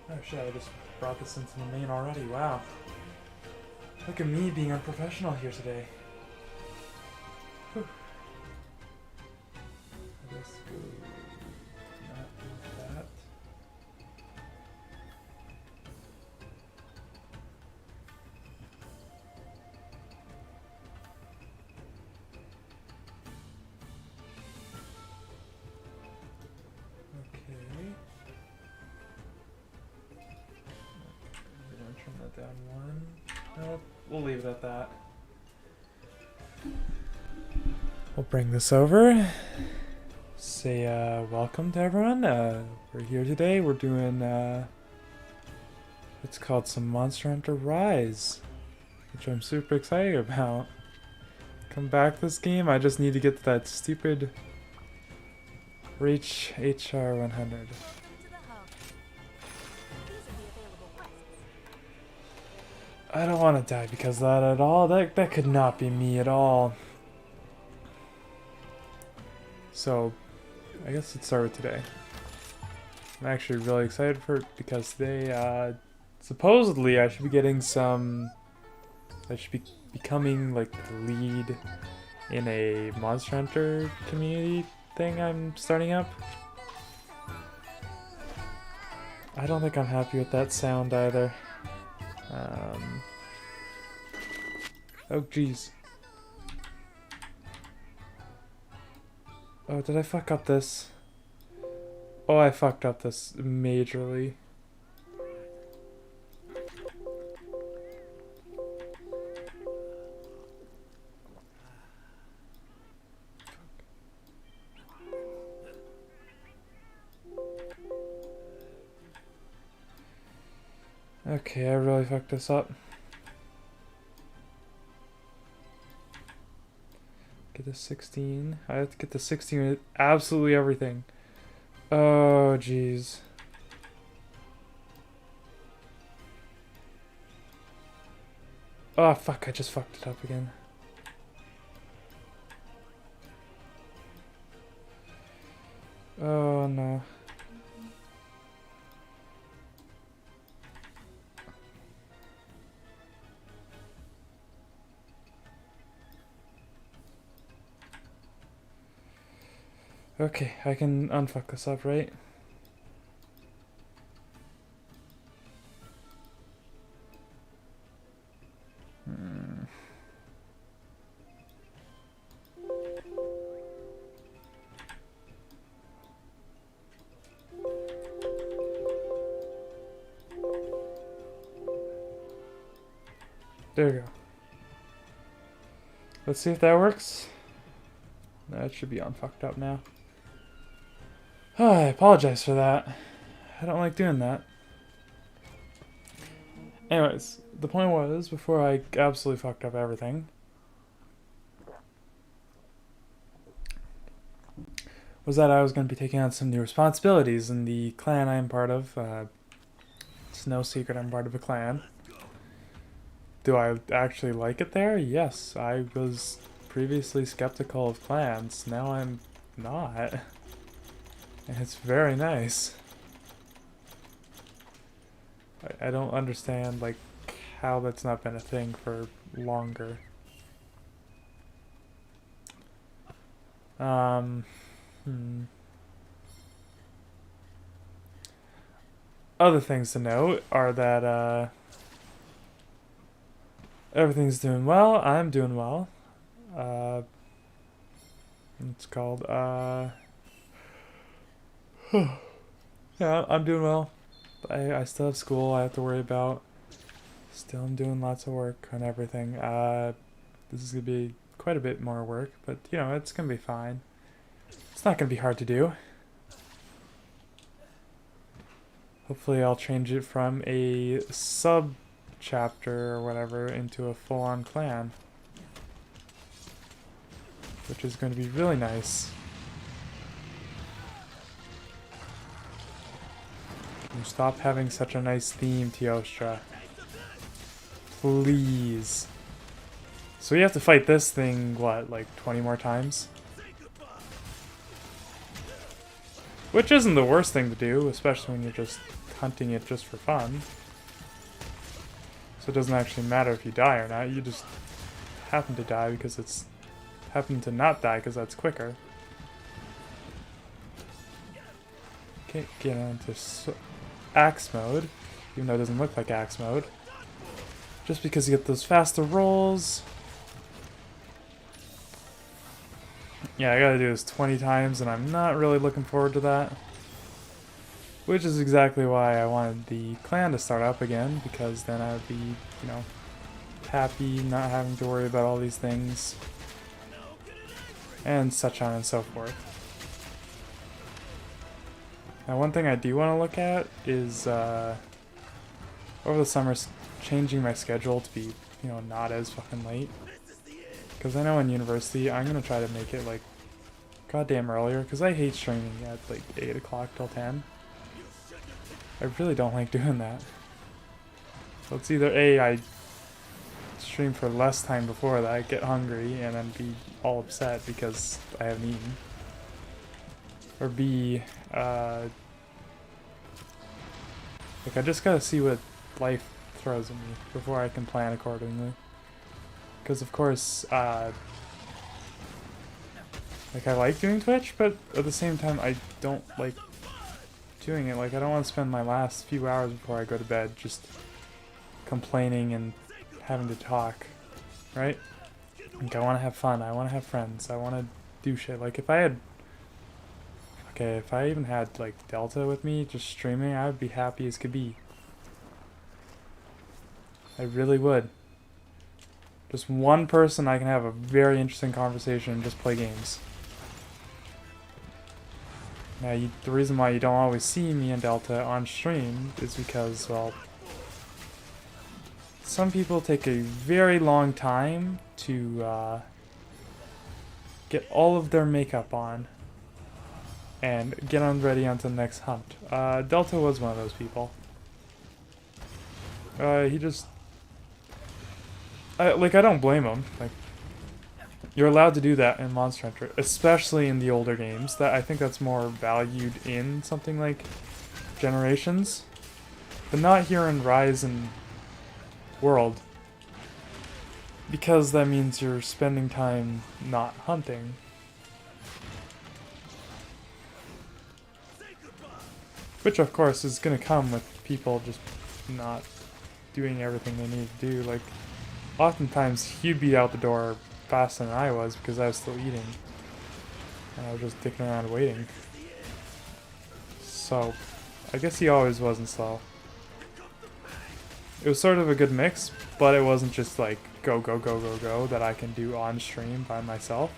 Oh shit, I just brought this into the main already. Wow. Look at me being unprofessional here today. Whew. Let's go. Not do that. Okay. We're gonna trim that down one. Nope, we'll leave it at that. We'll bring this over. Say welcome to everyone. We're here today. We're doing it's called some Monster Hunter Rise, which I'm super excited about. Come back this game. I just need to get that stupid Reach HR 100. I don't want to die because of that at all. That could not be me at all. So, I guess let's start with today. I'm actually really excited for it because they, supposedly I should be getting some, I should be becoming like the lead in a Monster Hunter community thing I'm starting up. I don't think I'm happy with that sound either. Oh jeez. Oh, did I fuck up this? Oh, I fucked up this majorly. Okay, I really fucked this up. Get the 16. I have to get the 16 with absolutely everything. Oh, jeez. Oh, fuck, I just fucked it up again. Oh, no. Okay, I can unfuck this up, right? There we go. Let's see if that works. No, it should be unfucked up now. Oh, I apologize for that. I don't like doing that. Anyways, the point was, before I absolutely fucked up everything, was that I was going to be taking on some new responsibilities in the clan I'm part of. It's no secret I'm part of a clan. Do I actually like it there? Yes, I was previously skeptical of clans. Now I'm not. And it's very nice. I don't understand, like, how that's not been a thing for longer. Other things to note are that, everything's doing well. I'm doing well. It's called, yeah, I'm doing well. I still have school I have to worry about. Still I'm doing lots of work on everything. This is going to be quite a bit more work, but, you know, it's going to be fine. It's not going to be hard to do. Hopefully I'll change it from a sub-chapter or whatever into a full-on clan. Which is going to be really nice. Can you stop having such a nice theme, Teostra? Please. So we have to fight this thing, what, like 20 more times? Which isn't the worst thing to do, especially when you're just hunting it just for fun. So it doesn't actually matter if you die or not, you just happen to die because it's happen to not die because that's quicker. Can't get into axe mode, even though it doesn't look like axe mode. Just because you get those faster rolls. Yeah, I gotta do this 20 times and I'm not really looking forward to that. Which is exactly why I wanted the clan to start up again, because then I would be, you know, happy, not having to worry about all these things. And such on and so forth. Now one thing I do want to look at is, over the summer, changing my schedule to be, you know, not as fucking late. Because I know in university, I'm going to try to make it, like, goddamn earlier, because I hate streaming at, like, 8 o'clock till 10. I really don't like doing that. So it's either A, I stream for less time before that, get hungry, and then be all upset because I haven't eaten. Or B, like I just gotta see what life throws at me before I can plan accordingly. Because of course, like I like doing Twitch, but at the same time I don't like doing it. Like I don't want to spend my last few hours before I go to bed just complaining and having to talk, right? Like I want to have fun, I want to have friends, I want to do shit. Like if I had, okay, if I even had like Delta with me just streaming, I would be happy as could be. I really would. Just one person I can have a very interesting conversation and just play games. Now, the reason why you don't always see me and Delta on stream is because, well, some people take a very long time to get all of their makeup on and get on ready onto the next hunt. Delta was one of those people. He just... like, I don't blame him. Like, you're allowed to do that in Monster Hunter, especially in the older games. That I think that's more valued in something like Generations, but not here in Rise and World, because that means you're spending time not hunting. Which, of course, is going to come with people just not doing everything they need to do. Like, oftentimes he'd be out the door faster than I was because I was still eating. And I was just dicking around waiting. So, I guess he always wasn't slow. It was sort of a good mix, but it wasn't just like go, go, go, go, go that I can do on stream by myself.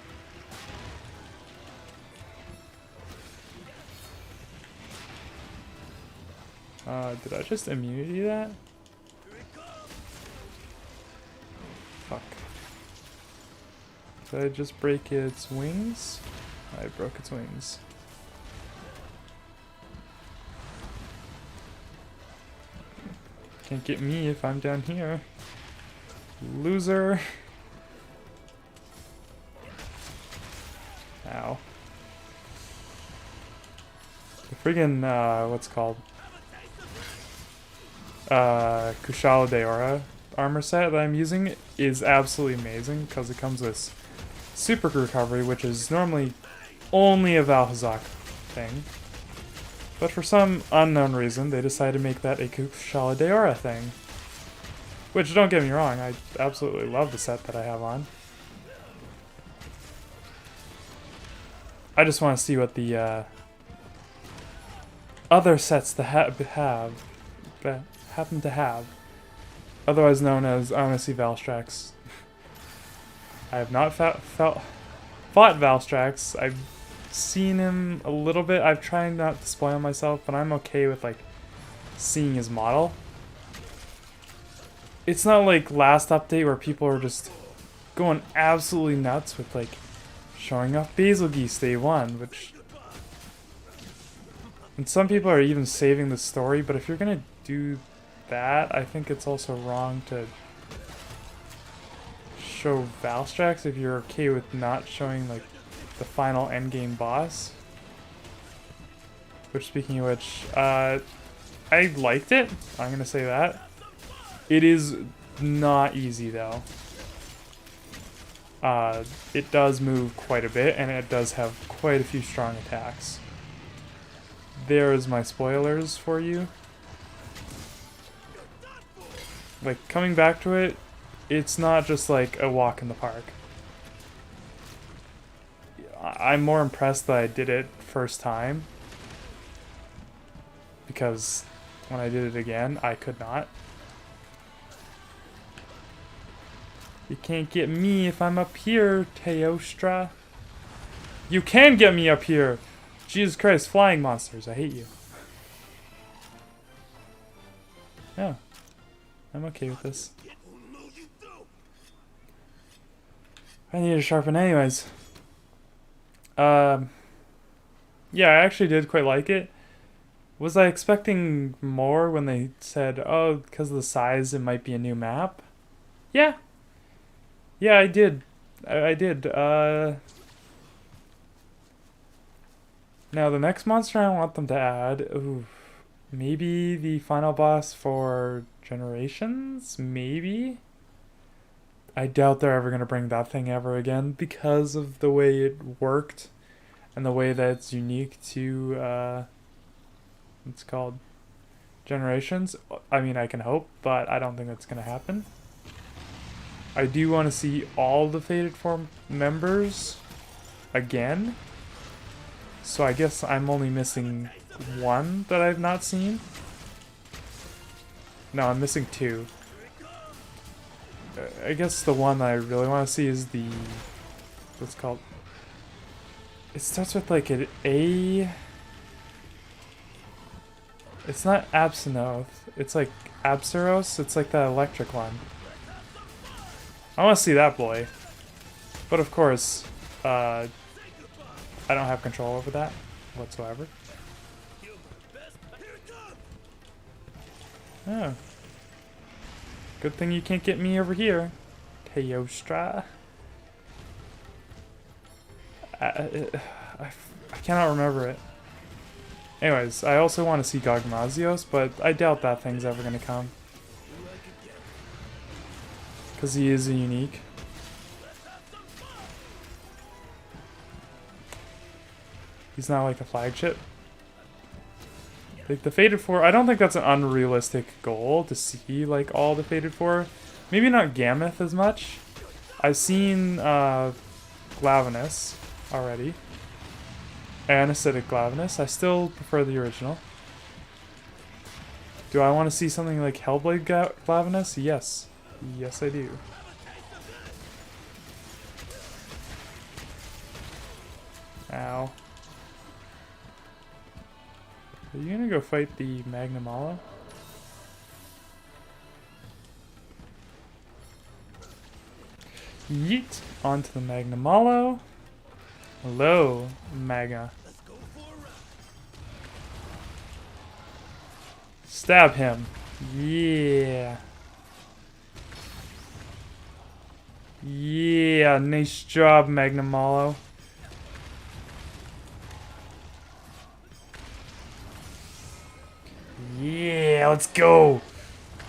Did I just immunity that? Fuck. Did I just break its wings? I broke its wings. Can't get me if I'm down here. Loser. Ow. The friggin', what's it called? Kushala Daora armor set that I'm using is absolutely amazing because it comes with super recovery, which is normally only a Valhazak thing. But for some unknown reason, they decided to make that a Kushala Daora thing. Which, don't get me wrong, I absolutely love the set that I have on. I just want to see what the other sets that happen to have, otherwise known as I want to see Valstrax. I have not fought Valstrax. I've seen him a little bit. I've tried not to spoil myself, but I'm okay with like seeing his model. It's not like last update where people are just going absolutely nuts with like showing off Bazelgeuse Day 1, which... And some people are even saving the story, but if you're gonna do that, I think it's also wrong to show Valstrax if you're okay with not showing like the final endgame boss. Which, speaking of which, I liked it. I'm gonna say that. It is not easy though. It does move quite a bit, and it does have quite a few strong attacks. There's my spoilers for you. Like, coming back to it, it's not just like a walk in the park. I'm more impressed that I did it first time, because when I did it again, I could not. You can't get me if I'm up here, Teostra. You can get me up here! Jesus Christ, flying monsters, I hate you. Yeah, I'm okay with this. I need to sharpen anyways. Yeah, I actually did quite like it. Was I expecting more when they said, oh, because of the size it might be a new map? Yeah. Yeah, I did. I did. Now the next monster I want them to add, ooh, maybe the final boss for Generations? Maybe? I doubt they're ever going to bring that thing ever again because of the way it worked and the way that it's unique to, what's it called? Generations. I mean, I can hope, but I don't think that's going to happen. I do want to see all the Fated Form members again. So I guess I'm only missing one that I've not seen. No, I'm missing two. I guess the one that I really want to see is the... what's it called? It starts with like an A... It's not Absinoth. It's like Abseros. It's like that electric one. I want to see that boy. But of course, I don't have control over that whatsoever. Oh. Good thing you can't get me over here, Teostra. I cannot remember it. Anyways, I also want to see Gogmazios, but I doubt that thing's ever going to come. Because he is a unique. He's not like a flagship. Like the Fated Four, I don't think that's an unrealistic goal to see like all the Fated Four. Maybe not Gammoth as much. I've seen Glavenus already. Anesthetic Glavenus. I still prefer the original. Do I want to see something like Hellblade Glavenus? Yes. Yes, I do. Ow. Are you gonna go fight the Magnamalo? Yeet! Onto the Magnamalo. Hello, Maga. Stab him. Yeah. Yeah, nice job, Magnamalo. Yeah, let's go.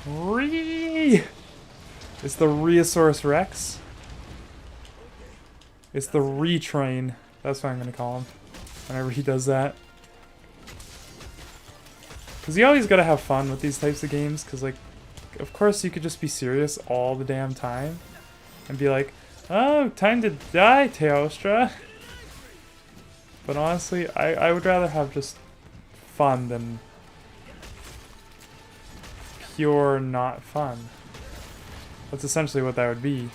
Ree! It's the Rheosaurus Rex. It's the Retrain. That's what I'm gonna call him whenever he does that. Cause you always gotta have fun with these types of games. Cause like, of course you could just be serious all the damn time and be like, "Oh, time to die, Teostra." But honestly, I would rather have just fun than pure not fun. That's essentially what that would be.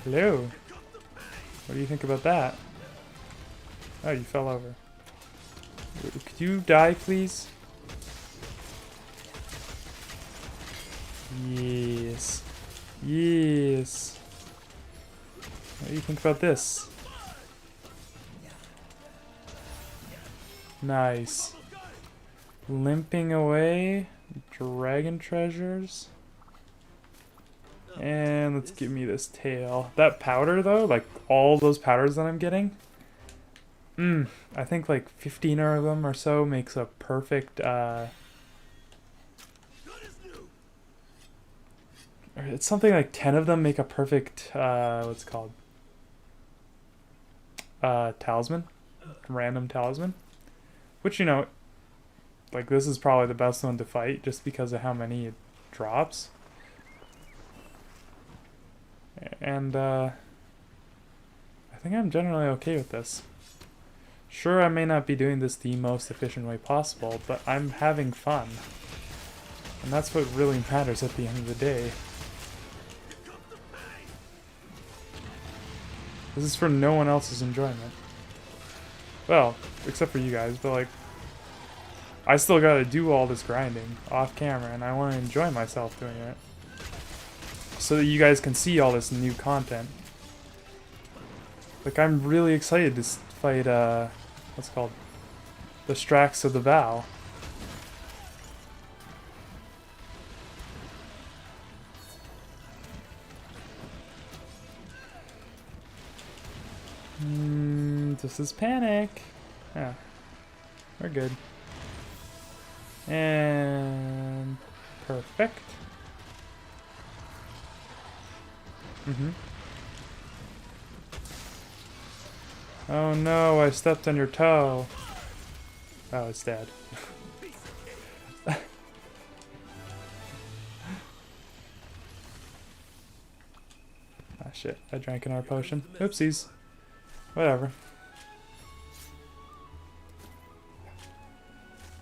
Hello. What do you think about that? Oh, you fell over. Could you die, please? Yes. Yes. What do you think about this? Nice. Limping away. Dragon treasures. And let's give me this tail. That powder, though, like all those powders that I'm getting, I think like 15 of them or so makes a perfect, or it's something like 10 of them make a perfect, what's it called? Talisman. Random talisman. Which, you know, like this is probably the best one to fight just because of how many it drops. And, I think I'm generally okay with this. Sure, I may not be doing this the most efficient way possible, but I'm having fun. And that's what really matters at the end of the day. This is for no one else's enjoyment. Well, except for you guys, but like, I still gotta do all this grinding off camera, and I want to enjoy myself doing it. So that you guys can see all this new content. Like, I'm really excited to fight, what's it called? The Strax of the Vow. This is panic. Yeah, we're good. And perfect. Oh no, I stepped on your toe. Oh, it's dead. Ah shit, I drank another potion. Oopsies. Whatever.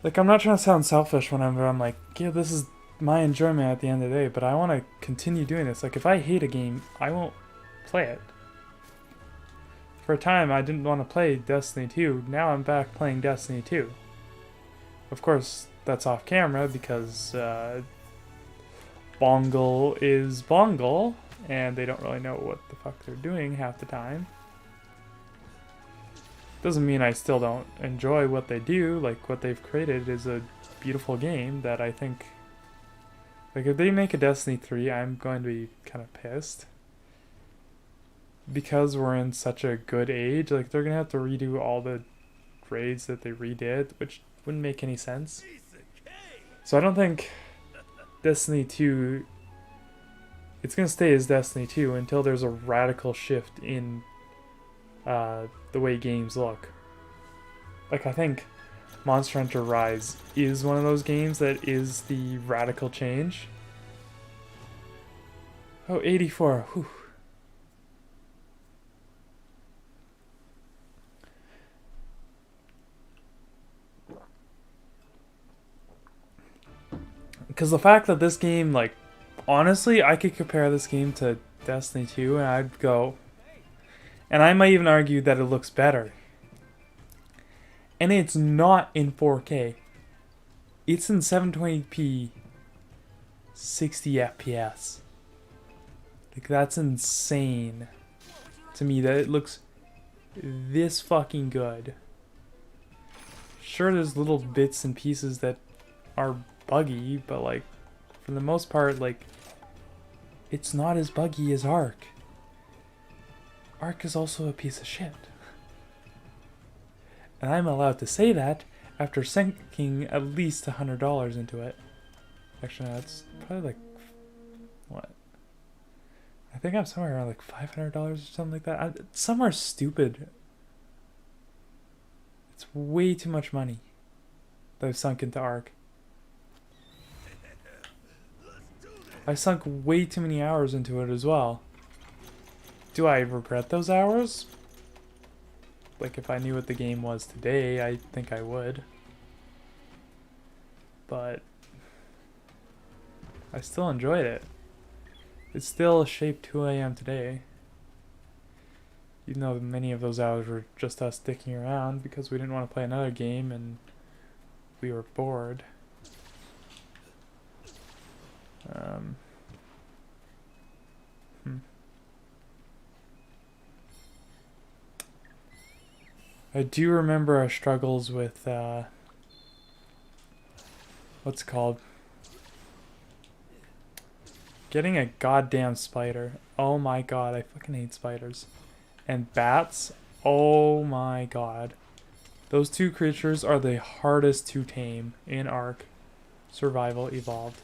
Like, I'm not trying to sound selfish whenever I'm like, yeah, this is my enjoyment at the end of the day, but I want to continue doing this. Like, if I hate a game, I won't play it. For a time, I didn't want to play Destiny 2. Now I'm back playing Destiny 2. Of course, that's off camera because Bongle is Bongle, and they don't really know what the fuck they're doing half the time. Doesn't mean I still don't enjoy what they do. Like, what they've created is a beautiful game that I think... Like, if they make a Destiny 3, I'm going to be kind of pissed. Because we're in such a good age, like, they're going to have to redo all the raids that they redid, which wouldn't make any sense. So I don't think Destiny 2... It's going to stay as Destiny 2 until there's a radical shift in the way games look. Like, I think Monster Hunter Rise is one of those games that is the radical change. Oh, 84. Whew. Because the fact that this game, like, honestly, I could compare this game to Destiny 2 and I'd go... And I might even argue that it looks better. And it's not in 4K. It's in 720p, 60 FPS. Like, that's insane to me that it looks this fucking good. Sure, there's little bits and pieces that are buggy, but like, for the most part, like, it's not as buggy as Ark. Ark is also a piece of shit. And I'm allowed to say that after sinking at least $100 into it. Actually, no, that's probably like, what? I think I'm somewhere around like $500 or something like that. Somewhere stupid. It's way too much money that I've sunk into Ark. I sunk way too many hours into it as well. Do I regret those hours? Like, if I knew what the game was today, I think I would. But I still enjoyed it. It's still shaped who I am today. Even though many of those hours were just us sticking around because we didn't want to play another game and we were bored. I do remember our struggles with, what's it called? Getting a goddamn spider. Oh my god, I fucking hate spiders. And bats. Oh my god. Those two creatures are the hardest to tame in Ark Survival Evolved.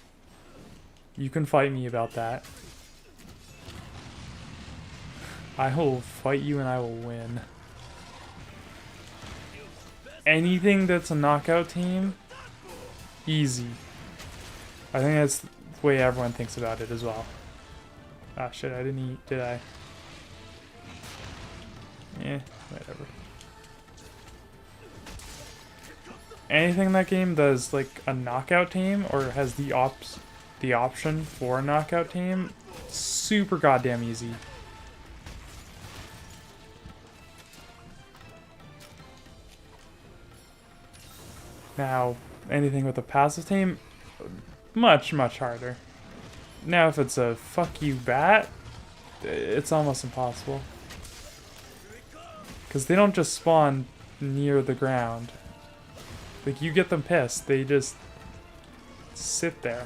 You can fight me about that. I will fight you and I will win. Anything that's a knockout team, easy. I think that's the way everyone thinks about it as well. Ah shit, I didn't eat, did I? Eh, whatever. Anything in that game that is like a knockout team or has the option for a knockout team, super goddamn easy. Now, anything with a passive team, much harder. Now if it's a fuck you bat, it's almost impossible. Because they don't just spawn near the ground. Like, you get them pissed, they just sit there.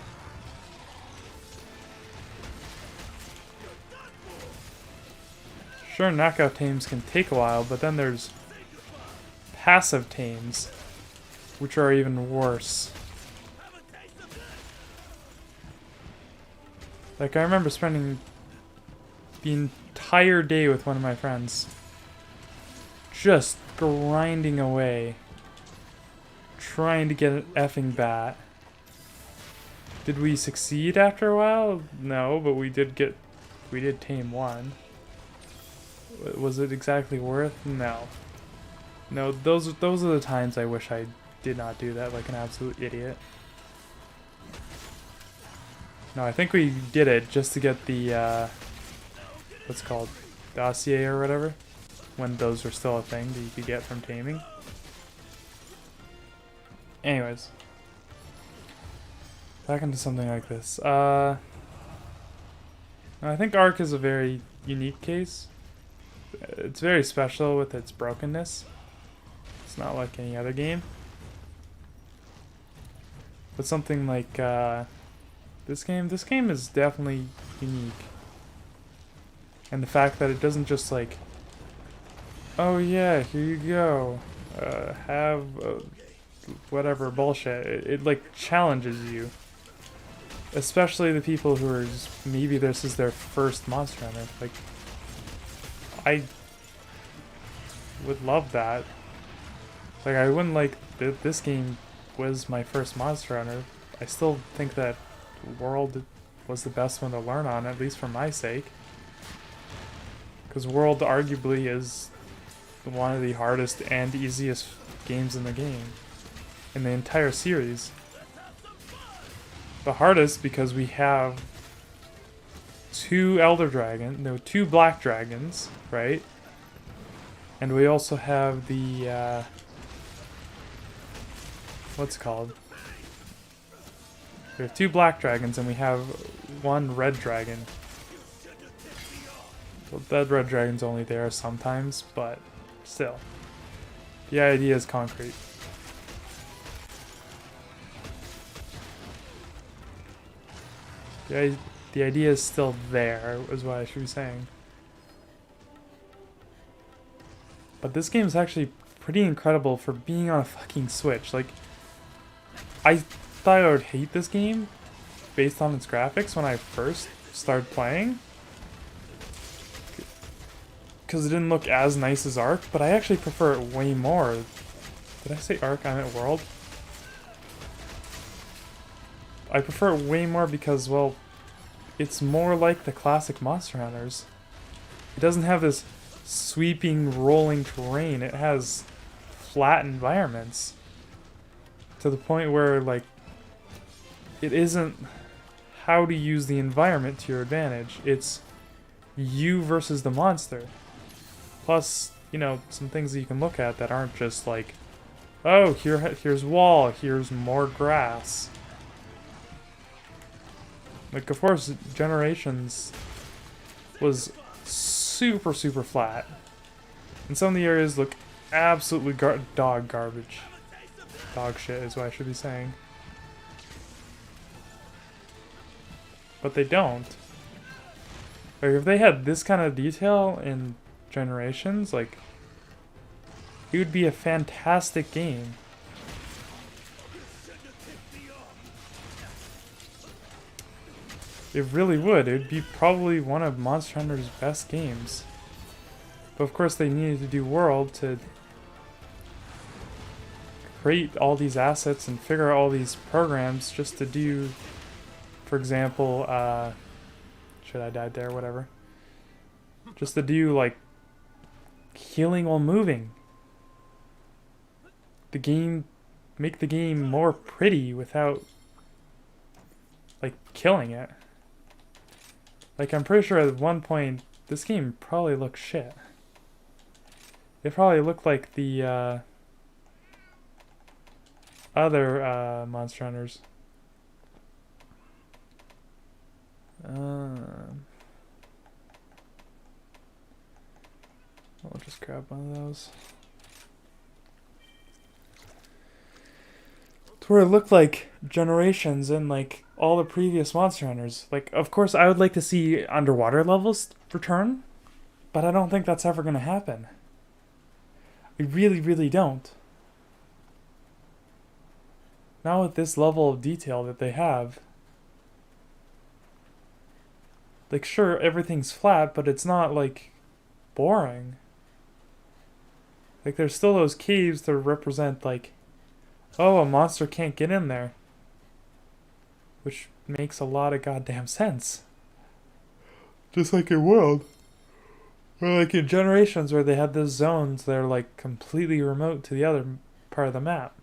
Sure, knockout teams can take a while, but then there's passive teams, which are even worse. Like, I remember spending the entire day with one of my friends, just grinding away, trying to get an effing bat. Did we succeed after a while? No, but we did tame one. Was it exactly worth? No. No, those are the times I wish I did not do that like an absolute idiot. No, I think we did it just to get the, what's it called? Dossier or whatever? When those were still a thing that you could get from taming. Anyways. Back into something like this. I think Ark is a very unique case. It's very special with its brokenness. It's not like any other game. But something like this game is definitely unique. And the fact that it doesn't just like, oh yeah, here you go, have whatever bullshit. It like challenges you. Especially the people who are just, maybe this is their first Monster Hunter. Like, I would love that. Like, I wouldn't like this game was my first Monster Hunter. I still think that World was the best one to learn on, at least for my sake. Because World arguably is one of the hardest and easiest games in the entire series. The hardest because we have two black dragons, right? And we also have the, what's it called? We have two black dragons and we have one red dragon. Well, that red dragon's only there sometimes, but still. The idea is concrete. The idea is still there, is what I should be saying. But this game is actually pretty incredible for being on a fucking Switch. Like, I thought I would hate this game based on its graphics when I first started playing. Because it didn't look as nice as Ark, but I actually prefer it way more. Did I say Ark? I meant World. I prefer it way more because, well, it's more like the classic Monster Hunters. It doesn't have this sweeping, rolling terrain. It has flat environments. To the point where, like, it isn't how to use the environment to your advantage. It's you versus the monster. Plus, you know, some things that you can look at that aren't just like, oh, here's wall, here's more grass. Like, of course, Generations was super flat. And some of the areas look absolutely dog garbage. Dog shit is what I should be saying. But they don't. Like, if they had this kind of detail in Generations, like, It would be a fantastic game. It really would. It would be probably one of Monster Hunter's best games. But of course they needed to do World to create all these assets and figure out all these programs just to do, for example, shit, I died there, whatever. Just to do, like, healing while moving. The game, make the game more pretty without, like, killing it. Like, I'm pretty sure at one point, this game probably looked shit. It probably looked like the, other, Monster Hunters. I'll just grab one of those. It's where it looked like Generations and like all the previous Monster Hunters. Like, of course, I would like to see underwater levels return, but I don't think that's ever going to happen. I really, really don't. Not with this level of detail that they have. Like, sure, everything's flat, but it's not, like, boring. Like, there's still those caves that represent, like, oh, a monster can't get in there. Which makes a lot of goddamn sense. Just like in World. Or like in Generations where they had those zones that are, like, completely remote to the other part of the map.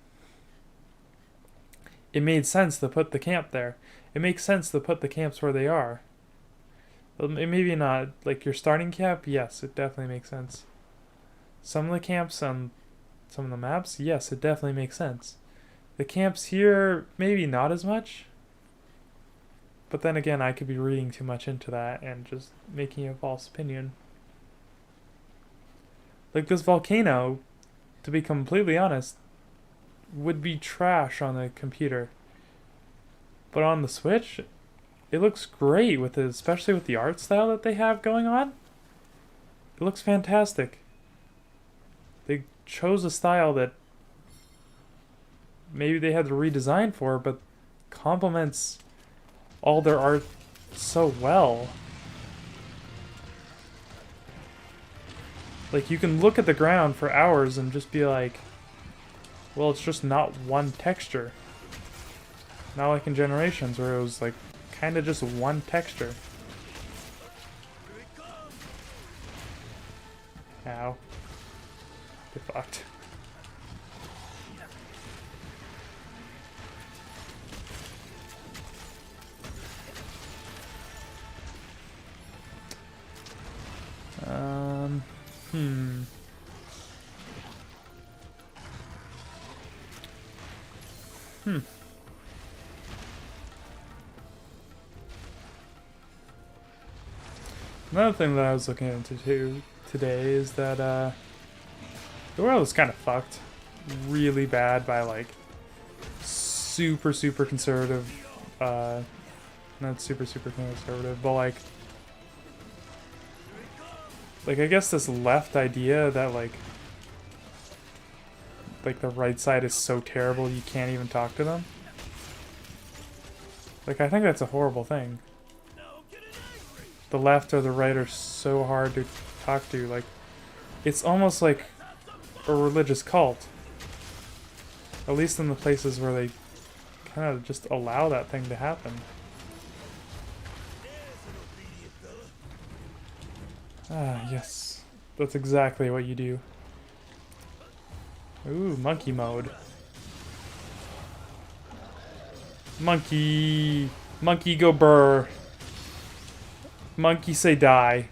It made sense to put the camp there. It makes sense to put the camps where they are. Maybe not, like your starting camp, yes, it definitely makes sense. Some of the camps on some of the maps, yes, it definitely makes sense. The camps here, maybe not as much. But then again, I could be reading too much into that and just making a false opinion. Like this volcano, to be completely honest, would be trash on the computer. But on the Switch, it looks great with it, especially with the art style that they have going on. It looks fantastic. They chose a style that maybe they had to redesign for, but complements all their art so well. Like, you can look at the ground for hours and just be like, well, it's just not one texture. Not like in Generations where it was like kind of just one texture. Ow. Get fucked. Another thing that I was looking into today is that the world is kind of fucked really bad by like super conservative, not super conservative, but like I guess this left idea that like the right side is so terrible you can't even talk to them. Like, I think that's a horrible thing. The left or the right are so hard to talk to. Like, it's almost like a religious cult. At least in the places where they kind of just allow that thing to happen. Ah, yes. That's exactly what you do. Ooh, monkey mode. Monkey. Monkey go burr. Monkey say die.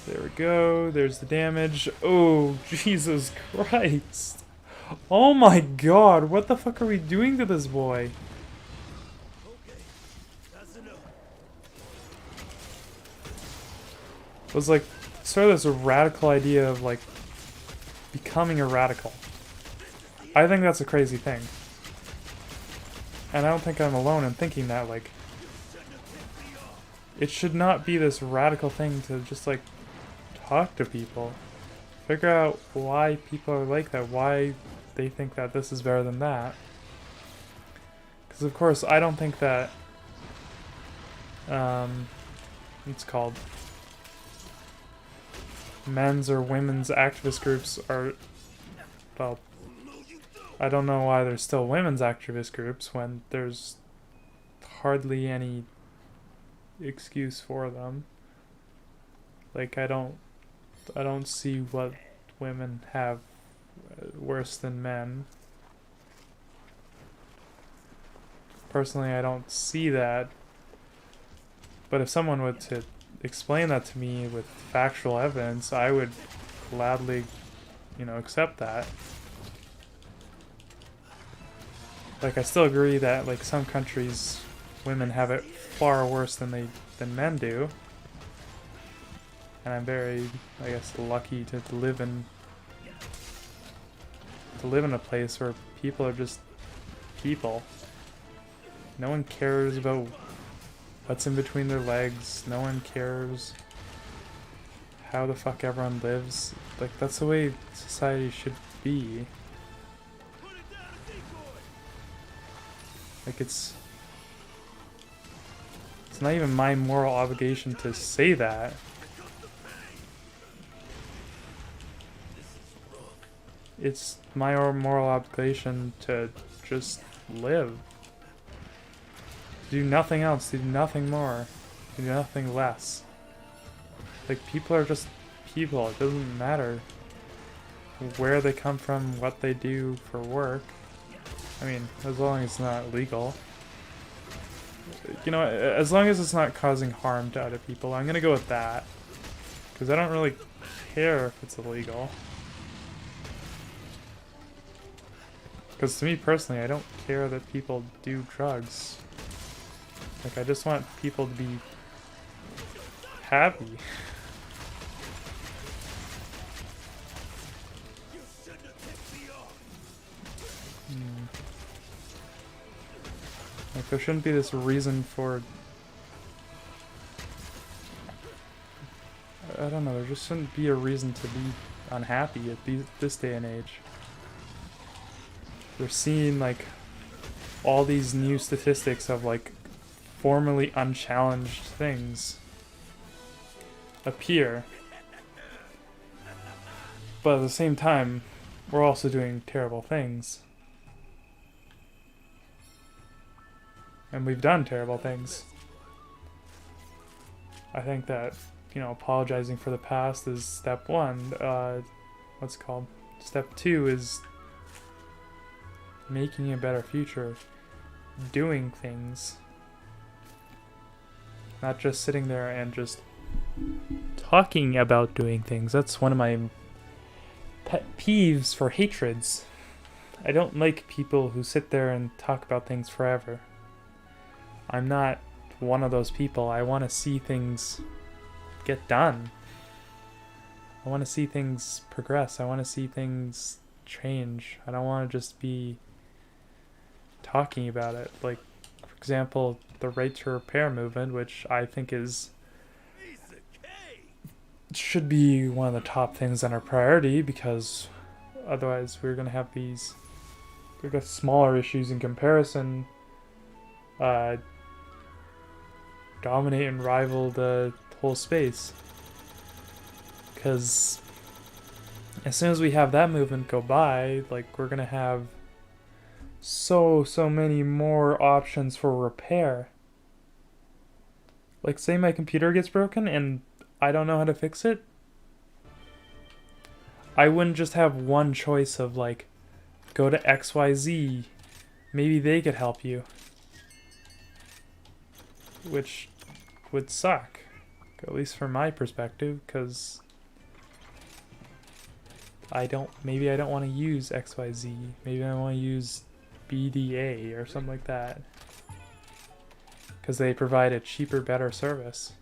There we go. There's the damage. Oh, Jesus Christ. Oh my god. What the fuck are we doing to this boy? It was like sort of this radical idea of like becoming a radical. I think that's a crazy thing. And I don't think I'm alone in thinking that, like, it should not be this radical thing to just like talk to people. Figure out why people are like that, why they think that this is better than that. Because of course I don't think that it's called men's or women's activist groups are, well, I don't know why there's still women's activist groups when there's hardly any excuse for them. Like I don't see what women have worse than men. Personally, I don't see that. But if someone were to explain that to me with factual evidence, I would gladly, accept that. Like, I still agree that, like, some countries, women have it far worse than men do. And I'm very, I guess, lucky to live in a place where people are just people. No one cares about what's in between their legs. No one cares how the fuck everyone lives. Like, that's the way society should be. Like, it's not even my moral obligation to say that. It's my moral obligation to just live. To do nothing else, to do nothing more, to do nothing less. Like, people are just people. It doesn't matter where they come from, what they do for work. I mean, as long as it's not illegal. As long as it's not causing harm to other people, I'm gonna go with that. Because I don't really care if it's illegal. Because to me personally, I don't care that people do drugs. Like, I just want people to be happy. Like, there shouldn't be this reason for... I don't know, there just shouldn't be a reason to be unhappy at this day and age. We're seeing, like, all these new statistics of, like, formerly unchallenged things appear. But at the same time, we're also doing terrible things. And we've done terrible things. I think that, apologizing for the past is step one. What's it called? Step two is making a better future. Doing things. Not just sitting there and just talking about doing things. That's one of my pet peeves for hatreds. I don't like people who sit there and talk about things forever. I'm not one of those people. I want to see things get done. I want to see things progress. I want to see things change. I don't want to just be talking about it. Like, for example, the right to repair movement, which I think should be one of the top things on our priority, because otherwise we're going to have we've got smaller issues in comparison dominate and rival the whole space. Because as soon as we have that movement go by, like, we're gonna have so many more options for repair. Like, say my computer gets broken and I don't know how to fix it, I wouldn't just have one choice of, like, go to XYZ, maybe they could help you. Which would suck, at least from my perspective, because maybe I don't want to use XYZ, maybe I want to use BDA or something like that, because they provide a cheaper, better service.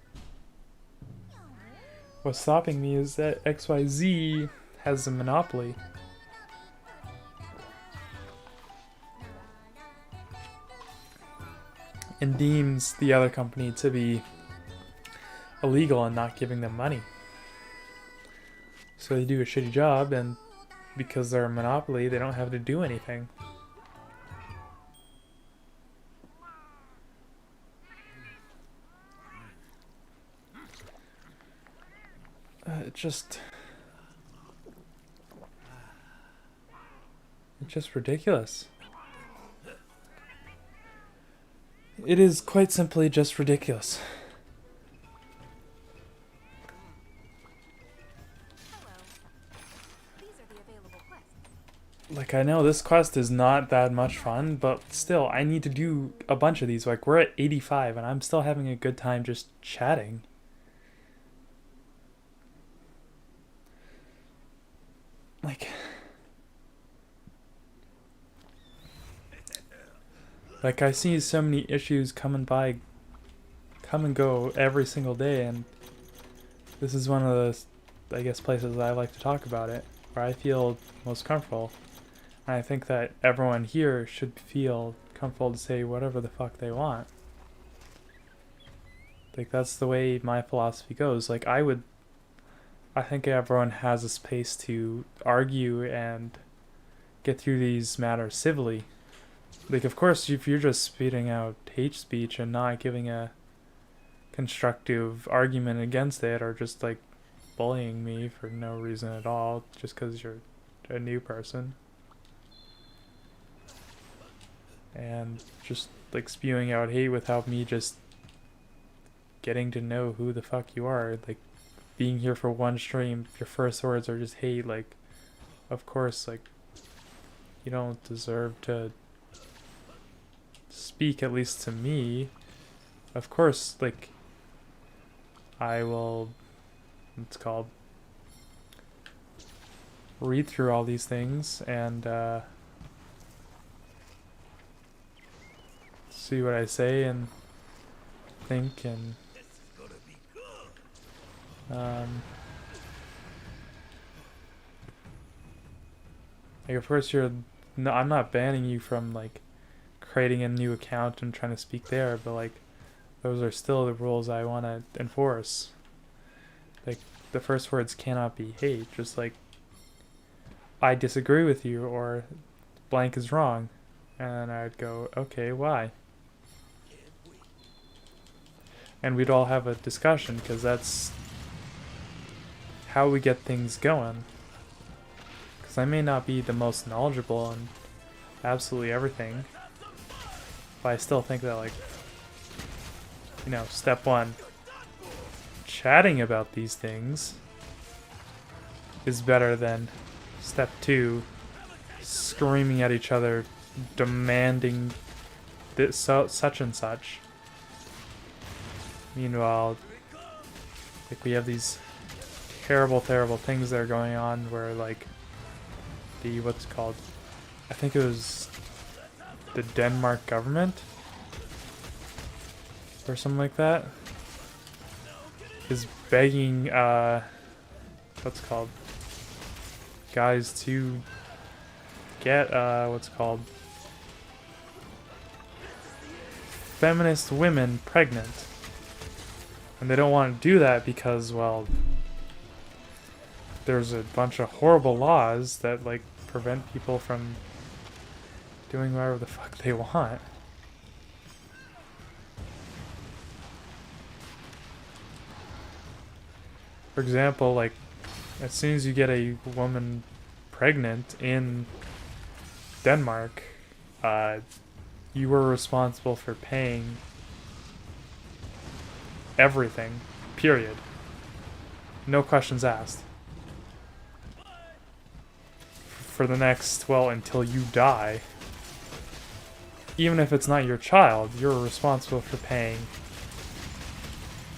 What's stopping me is that XYZ has a monopoly. And deems the other company to be illegal and not giving them money. So they do a shitty job, and because they're a monopoly, they don't have to do anything. It's just ridiculous. It is quite simply just ridiculous. Like, I know this quest is not that much fun, but still, I need to do a bunch of these. Like, we're at 85, and I'm still having a good time just chatting. Like, I see so many issues come and go every single day, and this is one of the, I guess, places I like to talk about it, where I feel most comfortable. And I think that everyone here should feel comfortable to say whatever the fuck they want. Like, that's the way my philosophy goes. Like, I think everyone has a space to argue and get through these matters civilly. Like, of course, if you're just spitting out hate speech and not giving a constructive argument against it, or just, like, bullying me for no reason at all, just because you're a new person, and just, like, spewing out hate without me just getting to know who the fuck you are, like, being here for one stream, your first words are just hate, like, of course, like, you don't deserve to speak, at least to me. Of course, like, I will, it's called, read through all these things and see what I say and think, and like, of course, no, I'm not banning you from, like, creating a new account and trying to speak there, but, like, those are still the rules I want to enforce. Like, the first words cannot be hate, just like, I disagree with you, or blank is wrong, and I'd go, okay, why? And we'd all have a discussion, because that's how we get things going. Because I may not be the most knowledgeable on absolutely everything, but I still think that, like, you know, step one, chatting about these things is better than step two, screaming at each other, demanding this, such and such. Meanwhile, like, we have these terrible, terrible things that are going on where, like, the, what's it called, I think it was the Denmark government or something like that is begging what's it called, guys to get what's it called, feminist women pregnant, and they don't want to do that because, well, there's a bunch of horrible laws that, like, prevent people from doing whatever the fuck they want. For example, like, as soon as you get a woman pregnant in Denmark, you were responsible for paying everything, period. No questions asked. For the next, well, until you die. Even if it's not your child, you're responsible for paying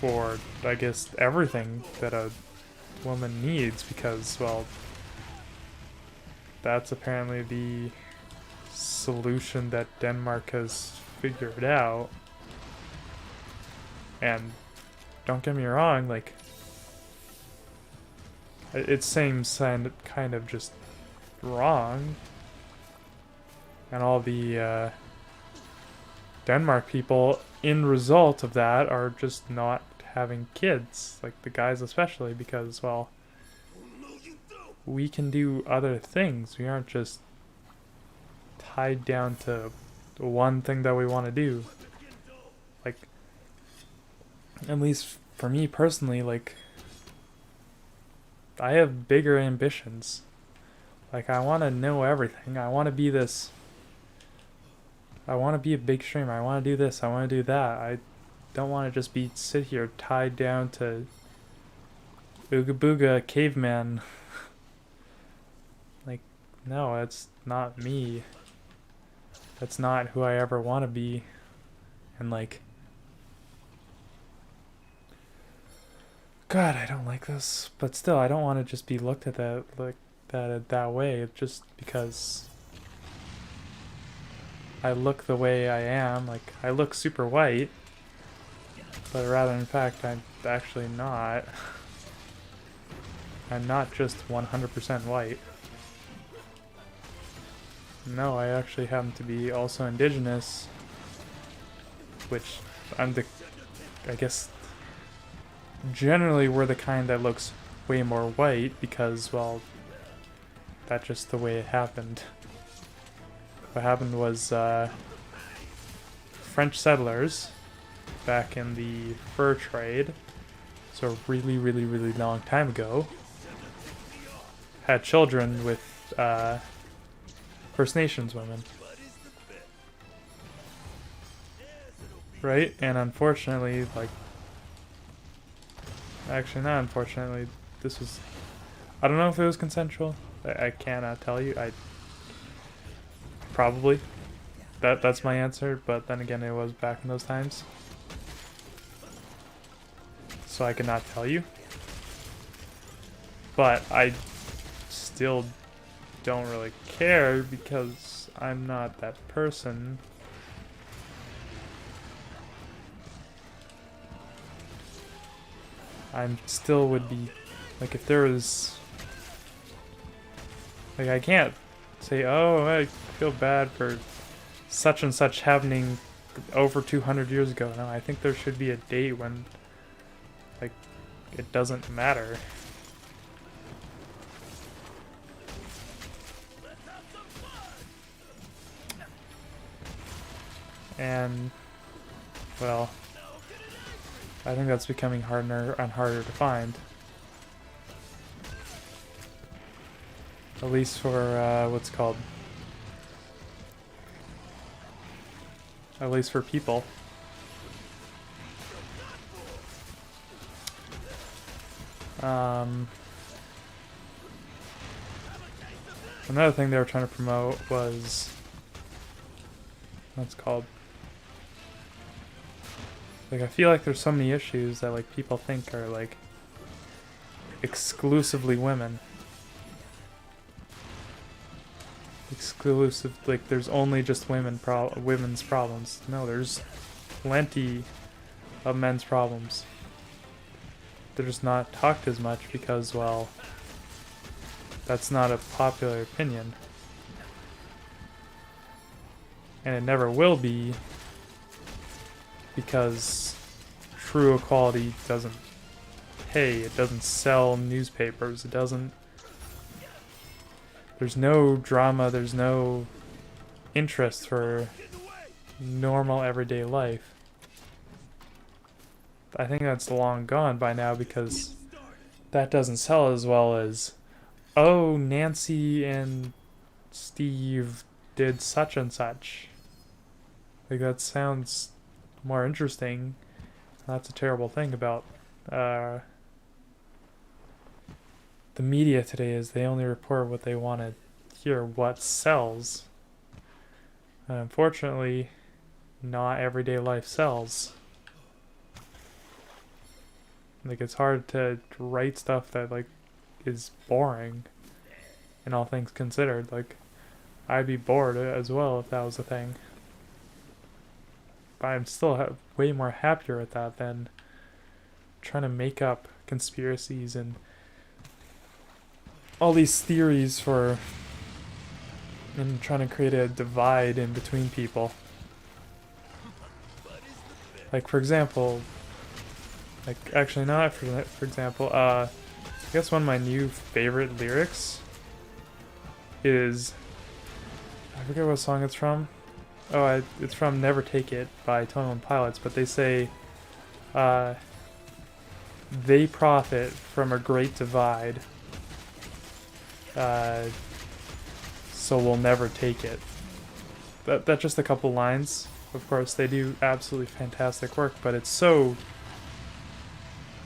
for, I guess, everything that a woman needs, because, well, that's apparently the solution that Denmark has figured out. And don't get me wrong, like, it seems kind of just wrong, and all the Denmark people, in result of that, are just not having kids, like the guys especially, because, well, we can do other things. We aren't just tied down to one thing that we want to do. Like, at least for me personally, like, I have bigger ambitions. Like, I want to know everything. I want to be this. I want to be a big streamer. I want to do this. I want to do that. I don't want to just sit here tied down to Ooga Booga Caveman. Like, no, that's not me. That's not who I ever want to be. And like, God, I don't like this. But still, I don't want to just be looked at that way just because I look the way I am. Like, I look super white, but rather in fact I'm actually not. I'm not just 100% white. No, I actually happen to be also indigenous, which I guess generally we're the kind that looks way more white because, well, that's just the way it happened. What happened was French settlers back in the fur trade, so really, really, really long time ago, had children with First Nations women. Right? And unfortunately, like, actually not unfortunately, this was, I don't know if it was consensual. I cannot tell you. Probably. That's my answer, but then again, it was back in those times. So I cannot tell you. But I still don't really care because I'm not that person. I still would be, like, if there was, like, I can't say, oh, I feel bad for such and such happening over 200 years ago. No, I think there should be a date when, like, it doesn't matter. And, well, I think that's becoming harder and harder to find. At least for, what's called? At least for people. Another thing they were trying to promote was, what's called? Like, I feel like there's so many issues that, like, people think are, like, exclusively women. Exclusive, like, there's only just women's problems. No, there's plenty of men's problems. They're just not talked as much because, well, that's not a popular opinion. And it never will be, because true equality doesn't pay, it doesn't sell newspapers, it doesn't, there's no drama, there's no interest for normal everyday life. I think that's long gone by now because that doesn't sell as well as, oh, Nancy and Steve did such and such. Like, that sounds more interesting. That's a terrible thing about the media today, is they only report what they want to hear, what sells. And unfortunately, not everyday life sells. Like, it's hard to write stuff that, like, is boring, in all things considered. Like, I'd be bored as well if that was a thing. But I'm still way more happier at that than trying to make up conspiracies and all these theories for, and trying to create a divide in between people. Like, for example, Like, actually not, for example, I guess one of my new favorite lyrics is, I forget what song it's from. Oh, it's from Never Take It by Tone One Pilots, but they say, they profit from a great divide, so we'll never take it. That's just a couple lines. Of course, they do absolutely fantastic work, but it's so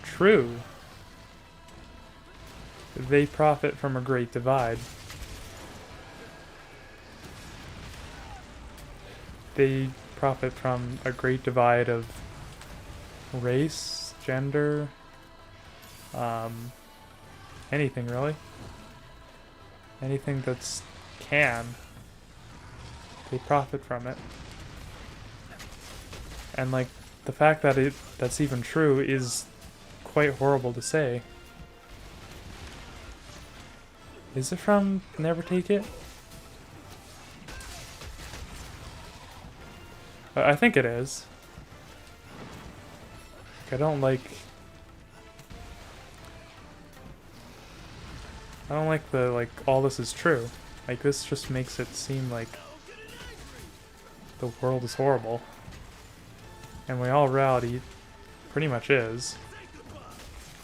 true. They profit from a great divide. They profit from a great divide of race, gender, anything really. Anything that's can. They profit from it. And like the fact that that's even true is quite horrible to say. Is it from Never Take It? I think it is. I don't like the all this is true. Like this just makes it seem like the world is horrible. And reality pretty much is.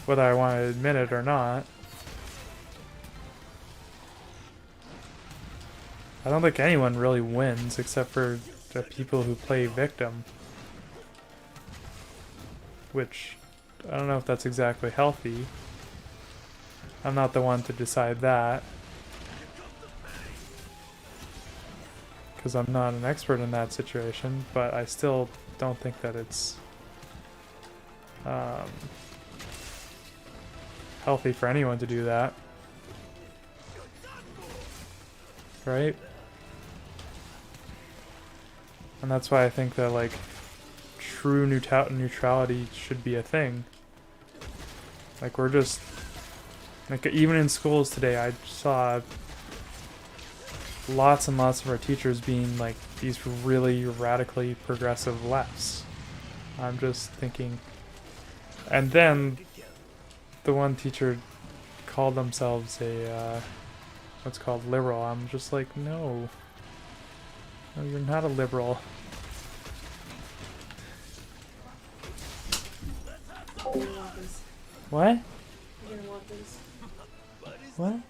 Whether I want to admit it or not. I don't think anyone really wins except for the people who play victim. Which, I don't know if that's exactly healthy. I'm not the one to decide that. Because I'm not an expert in that situation, but I still don't think that it's healthy for anyone to do that. Right? And that's why I think that, like, true neutrality should be a thing. Like, we're just... Like, even in schools today, I saw lots and lots of our teachers being, like, these really radically progressive lefts. I'm just thinking... And then, the one teacher called themselves a, what's called liberal. I'm just like, no. No, you're not a liberal. What? You're gonna want this. What?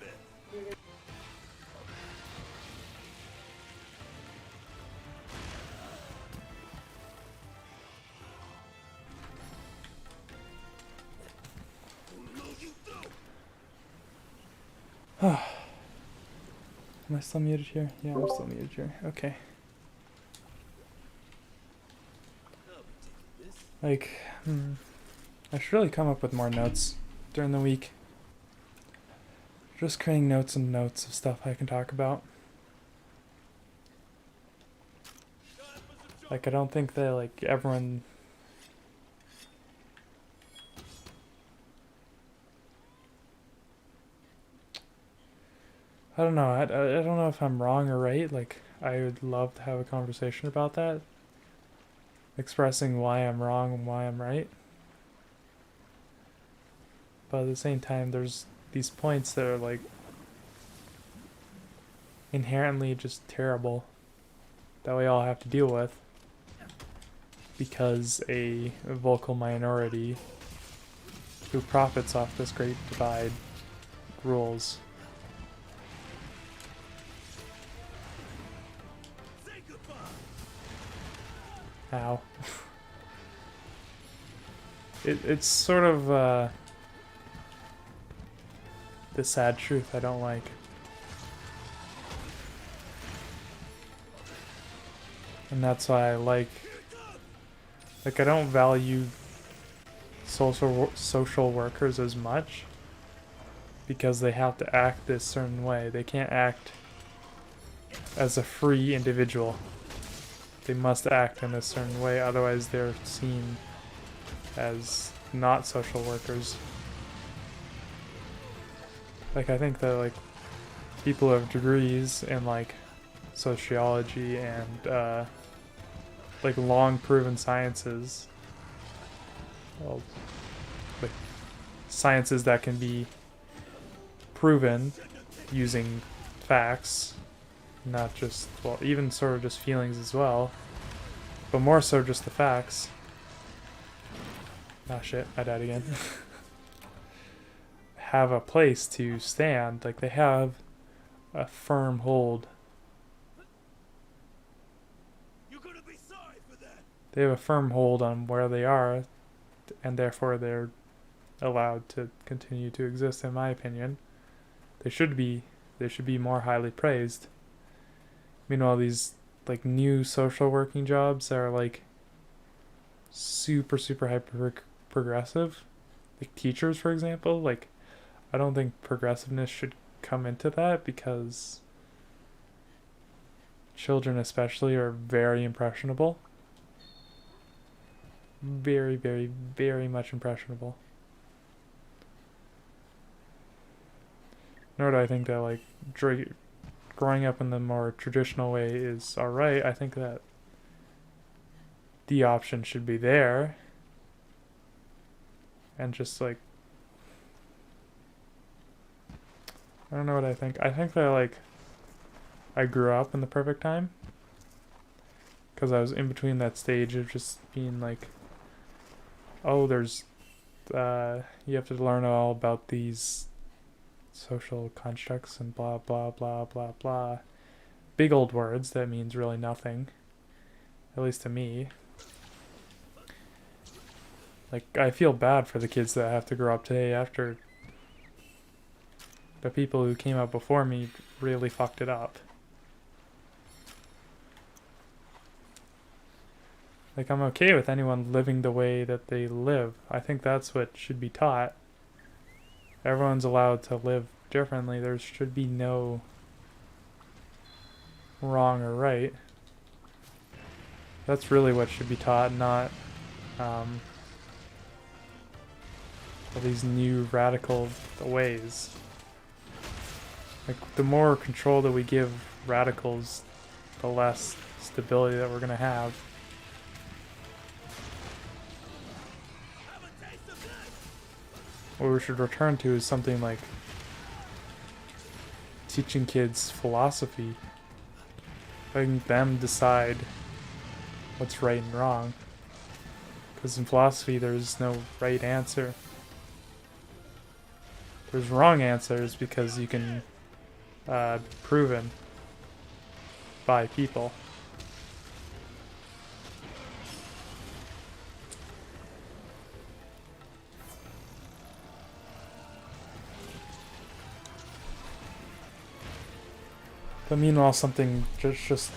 Am I still muted here? Yeah, I'm still muted here. Okay. Like, I should really come up with more notes during the week. Just creating notes and notes of stuff I can talk about. Like, I don't think that, like, everyone... I don't know. I don't know if I'm wrong or right. Like, I would love to have a conversation about that. Expressing why I'm wrong and why I'm right. But at the same time, there's these points that are, like, inherently just terrible that we all have to deal with because a vocal minority who profits off this great divide rules. Ow. It's sort of the sad truth I don't like. And that's why I like I don't value social workers as much because they have to act this certain way. They can't act as a free individual. They must act in a certain way, otherwise they're seen as not social workers. Like, I think that, like, people who have degrees in, like, sociology and, like, long proven sciences, well, sciences that can be proven using facts, not just, well, even sort of just feelings as well, but more so just the facts. Ah, shit, I died again. Have a place to stand. Like, they have a firm hold. They have a firm hold on where they are, and therefore they're allowed to continue to exist, in my opinion. They should be more highly praised. Meanwhile, these like new social working jobs are like super hyper progressive. Like teachers, for example, like I don't think progressiveness should come into that because children especially are very impressionable. Very, very much impressionable. Nor do I think that like growing up in the more traditional way is alright. I think that the option should be there. And just like, I don't know what I think. I think that like I grew up in the perfect time because I was in between that stage of just being like, oh, there's you have to learn all about these social constructs and blah blah blah blah blah, big old words that means really nothing, at least to me. Like, I feel bad for the kids that have to grow up today after the people who came up before me really fucked it up. Like, I'm okay with anyone living the way that they live. I think that's what should be taught. Everyone's allowed to live differently. There should be no wrong or right. That's really what should be taught, not all these new radical ways. Like, the more control that we give radicals, the less stability that we're gonna have. What we should return to is something like teaching kids philosophy, letting them decide what's right and wrong. Because in philosophy, there's no right answer. There's wrong answers because you can be proven by people. But meanwhile, something just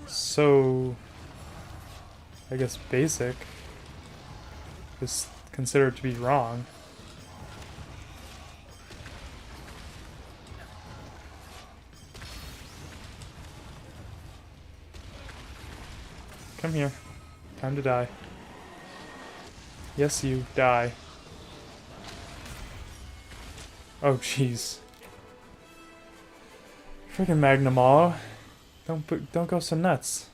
so, I guess, basic is considered to be wrong. Come here. Time to die. Yes, you die. Oh, jeez. Freaking Magnamalo. Don't go so nuts.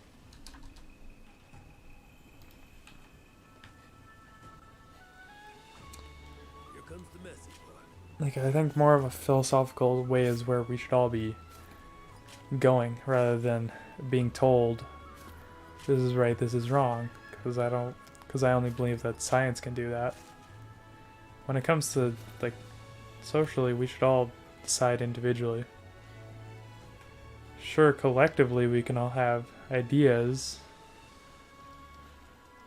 Here comes the message part. Like, I think more of a philosophical way is where we should all be going, rather than being told this is right, this is wrong, because I only believe that science can do that. When it comes to, like, socially, we should all decide individually. Sure, collectively we can all have ideas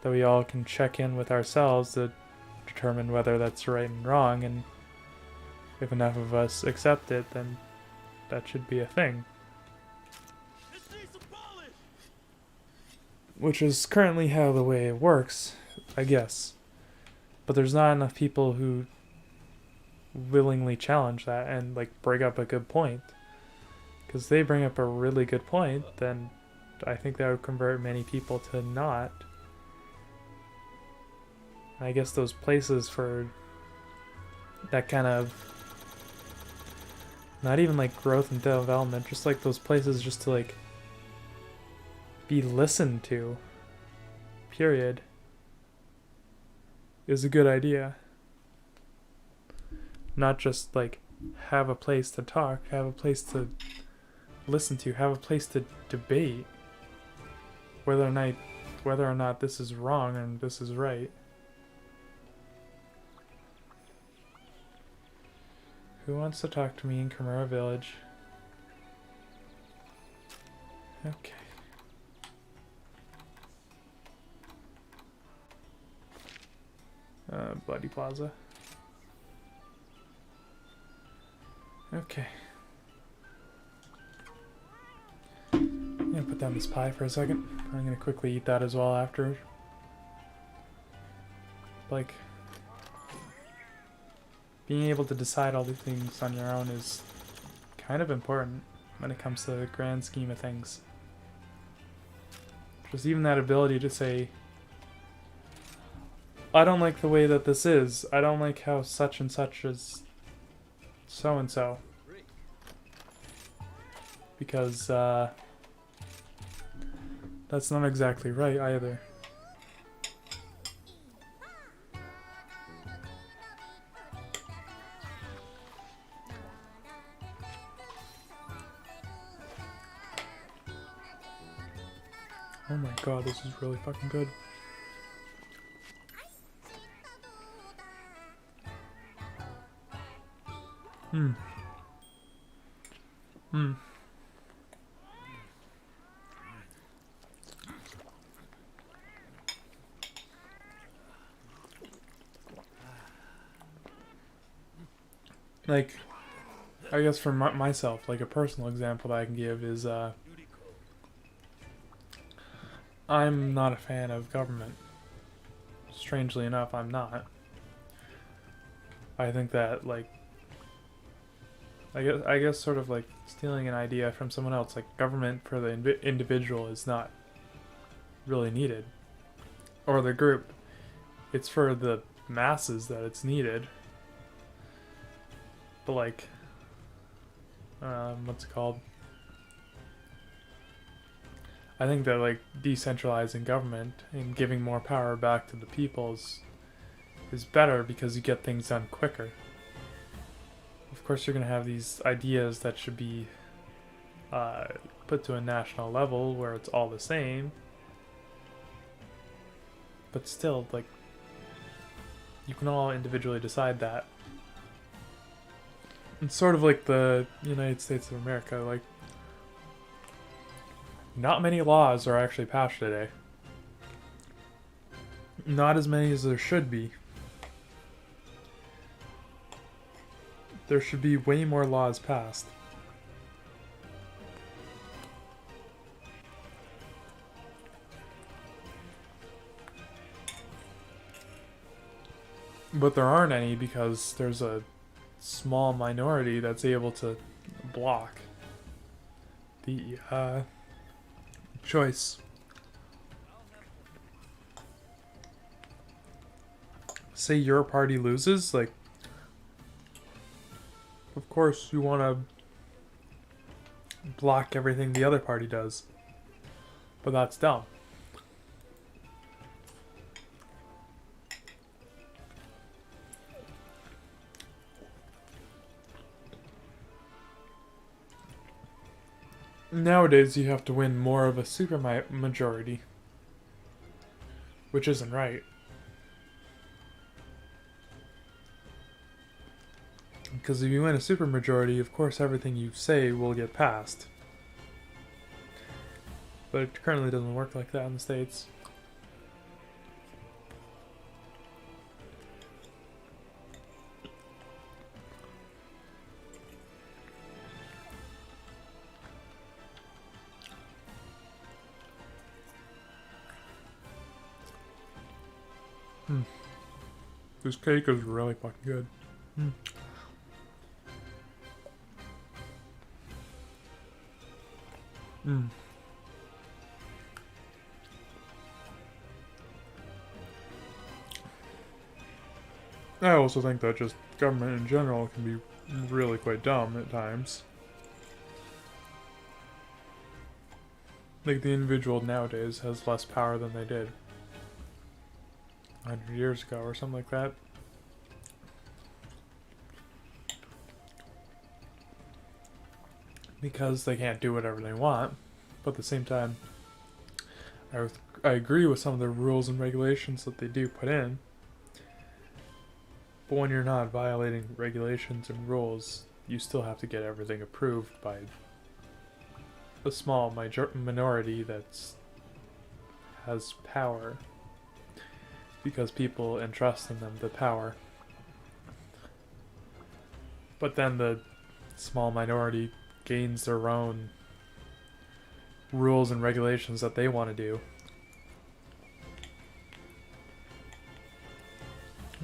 that we all can check in with ourselves to determine whether that's right and wrong, and if enough of us accept it, then that should be a thing. Which is currently how the way it works, I guess. But there's not enough people who willingly challenge that and like bring up a good point. Because they bring up a really good point, then I think that would convert many people to not. And I guess those places for that kind of, not even like growth and development, just like those places just to like be listened to, period, is a good idea. Not just like have a place to talk, have a place to listen to, have a place to debate whether or not this is wrong and this is right. Who wants to talk to me in Kimura Village? Okay. Bloody Plaza. Okay. I'm gonna put down this pie for a second. I'm gonna quickly eat that as well after. Like, being able to decide all these things on your own is kind of important when it comes to the grand scheme of things. Just even that ability to say, I don't like the way that this is. I don't like how such and such is so and so. Because, that's not exactly right either. Oh my god, this is really fucking good. Like, I guess for myself, like a personal example that I can give is, I'm not a fan of government. Strangely enough, I'm not. I think that, like, I guess sort of like stealing an idea from someone else, like government for the individual is not really needed. Or the group. It's for the masses that it's needed. But like, what's it called? I think that like decentralizing government and giving more power back to the people is better because you get things done quicker. Of course you're going to have these ideas that should be put to a national level where it's all the same. But still, like, you can all individually decide that. It's sort of like the United States of America, like, not many laws are actually passed today. Not as many as there should be. There should be way more laws passed. But there aren't any because there's a small minority that's able to block the choice. Say your party loses, like, of course you want to block everything the other party does. But that's dumb. Nowadays you have to win more of a super majority. Which isn't right. Because if you win a supermajority, of course everything you say will get passed. But it currently doesn't work like that in the States. This cake is really fucking good. I also think that just government in general can be really quite dumb at times. Like, the individual nowadays has less power than they did 100 years ago or something like that. because they can't do whatever they want. But at the same time, I agree with some of the rules and regulations that they do put in. But when you're not violating regulations and rules, you still have to get everything approved by a small minority that's has power, because people entrust in them the power. But then the small minority gains their own rules and regulations that they want to do.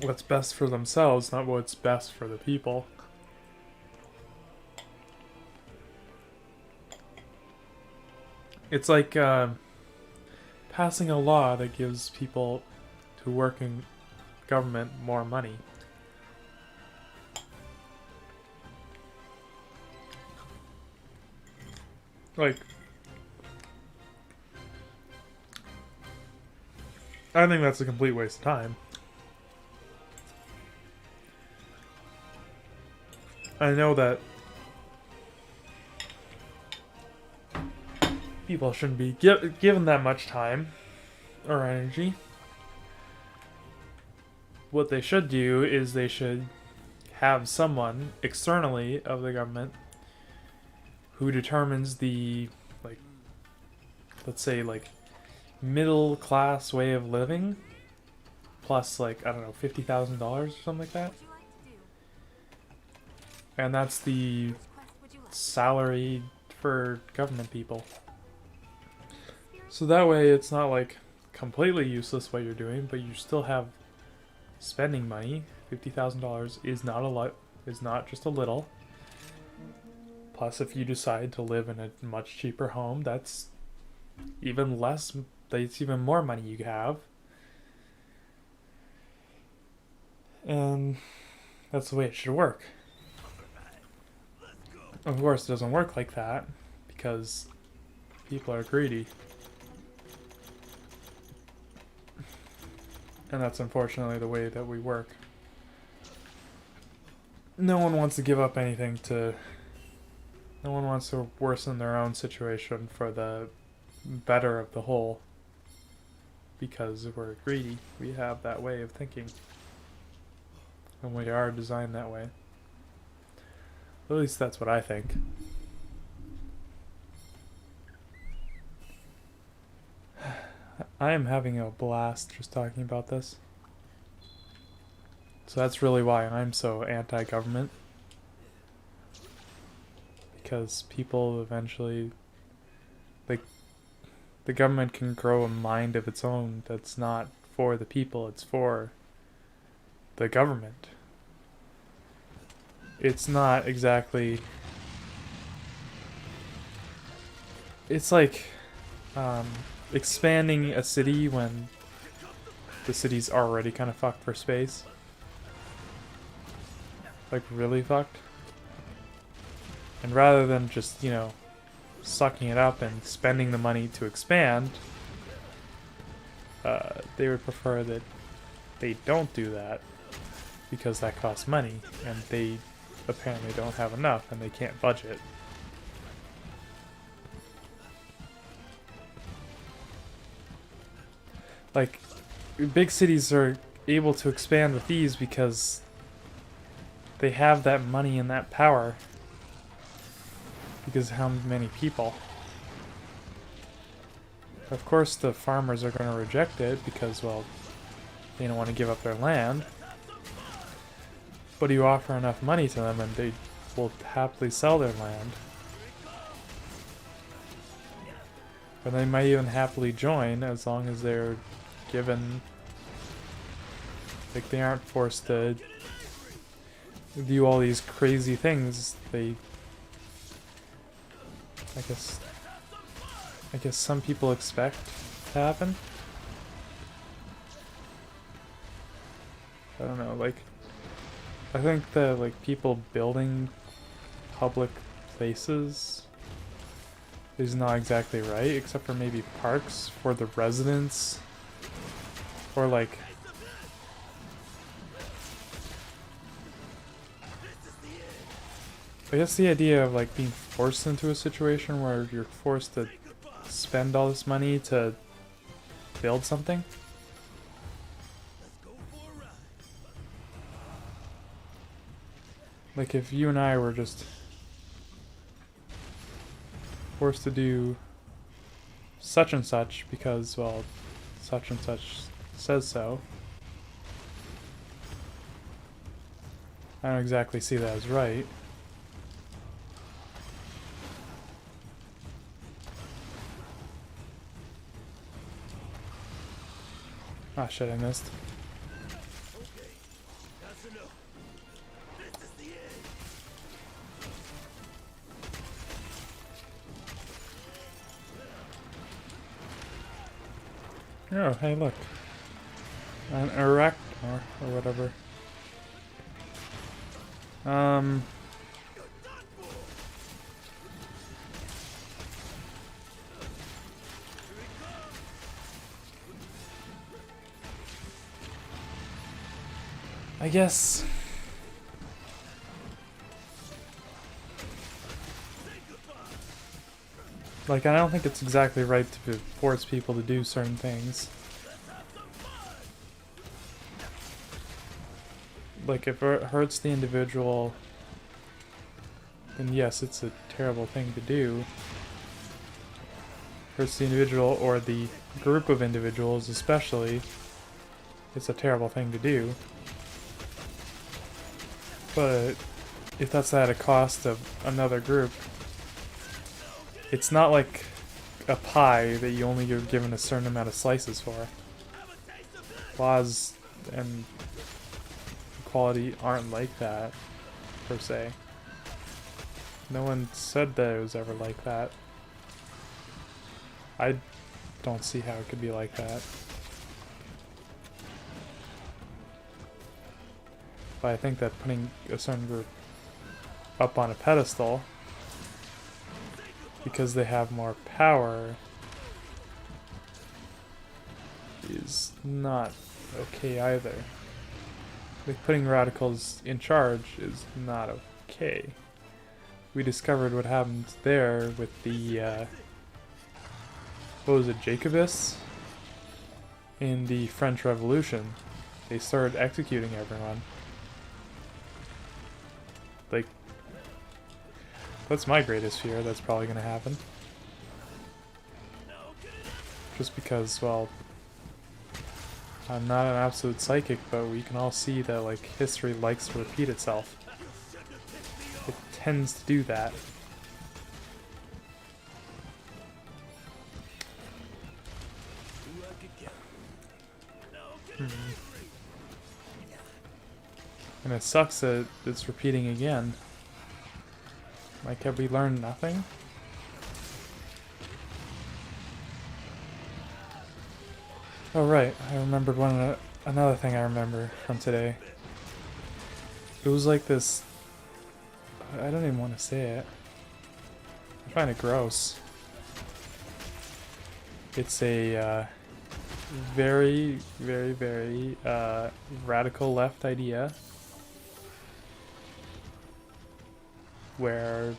What's best for themselves, not what's best for the people. It's like passing a law that gives people who work in government more money. Like, I think that's a complete waste of time. I know that people shouldn't be given that much time or energy. What they should do is they should have someone externally of the government who determines the, like, let's say, like, middle class way of living, plus, like, I don't know, $50,000 or something like that. And that's the salary for government people. So that way it's not like completely useless what you're doing, but you still have spending money. $50,000 is not a lot, is not just a little. Plus, if you decide to live in a much cheaper home, that's even less, that's even more money you have. And that's the way it should work. Of course, it doesn't work like that because people are greedy. And that's unfortunately the way that we work. No one wants to give up anything to... No one wants to worsen their own situation for the better of the whole. Because we're greedy. We have that way of thinking. And we are designed that way. At least that's what I think. I am having a blast just talking about this. So that's really why I'm so anti-government. Because people eventually... like, the government can grow a mind of its own that's not for the people, it's for the government. It's not exactly... It's like expanding a city when the city's already kind of fucked for space. Like, really fucked. And rather than just, you know, sucking it up and spending the money to expand, they would prefer that they don't do that because that costs money and they apparently don't have enough and they can't budget. Like, big cities are able to expand with ease because they have that money and that power. Because of how many people. Of course the farmers are going to reject it because, well, they don't want to give up their land. But you offer enough money to them and they will happily sell their land. And they might even happily join as long as they're given... like, they aren't forced to do all these crazy things. They... I guess some people expect to happen. I don't know, like, I think that, like, people building public places is not exactly right, except for maybe parks for the residents, or like, I guess the idea of, like, being forced into a situation where you're forced to spend all this money to build something. Let's go for a ride. Like if you and I were just forced to do such and such because, well, such and such says so. I don't exactly see that as right. Ah, shit, I missed. Okay, that's enough. This is the end. Oh, hey, look. An erect or whatever. I guess. Like, I don't think it's exactly right to force people to do certain things. Like, if it hurts the individual, then yes, it's a terrible thing to do. Hurts the individual or the group of individuals especially, it's a terrible thing to do. But if that's at a cost of another group, it's not like a pie that you only get given a certain amount of slices for. Laws and equality aren't like that, per se. No one said that it was ever like that. I don't see how it could be like that. But I think that putting a certain group up on a pedestal because they have more power is not okay either. Like putting radicals in charge is not okay. We discovered what happened there with the what was it, Jacobists? In the French Revolution. They started executing everyone. Like, that's my greatest fear that's probably gonna happen. Just because, well, I'm not an absolute psychic, but we can all see that, like, history likes to repeat itself. It tends to do that. And it sucks that it's repeating again. Like, have we learned nothing? Oh right, I remembered another thing I remember from today. It was like this. I don't even want to say it. I find it gross. It's a very, very, very radical left idea where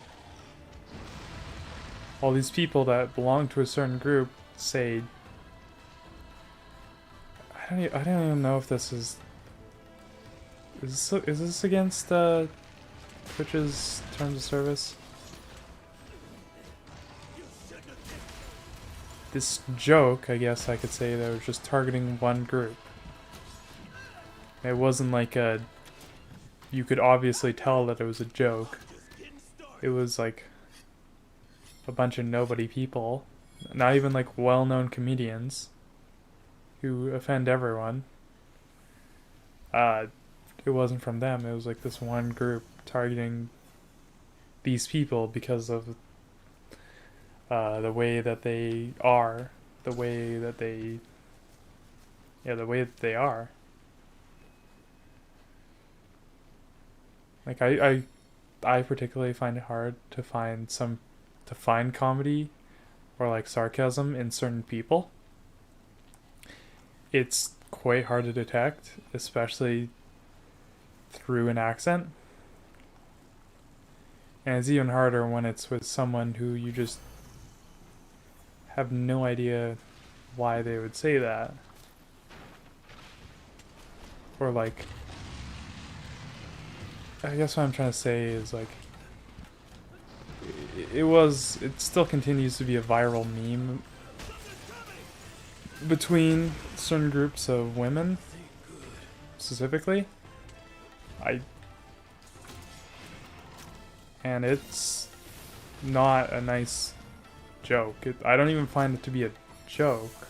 all these people that belong to a certain group say, I don't even know if this is this against Twitch's terms of service? This joke, I guess I could say, that was just targeting one group. It wasn't like you could obviously tell that it was a joke. It was like a bunch of nobody people, not even like well-known comedians who offend everyone. It wasn't from them. It was like this one group targeting these people because of the way that they are, the way that they are. Like I particularly find it hard to find comedy or like sarcasm in certain people. It's quite hard to detect, especially through an accent. And it's even harder when it's with someone who you just have no idea why they would say that. Or like, I guess what I'm trying to say is like, it still continues to be a viral meme between certain groups of women, specifically. And it's not a nice joke. I don't even find it to be a joke.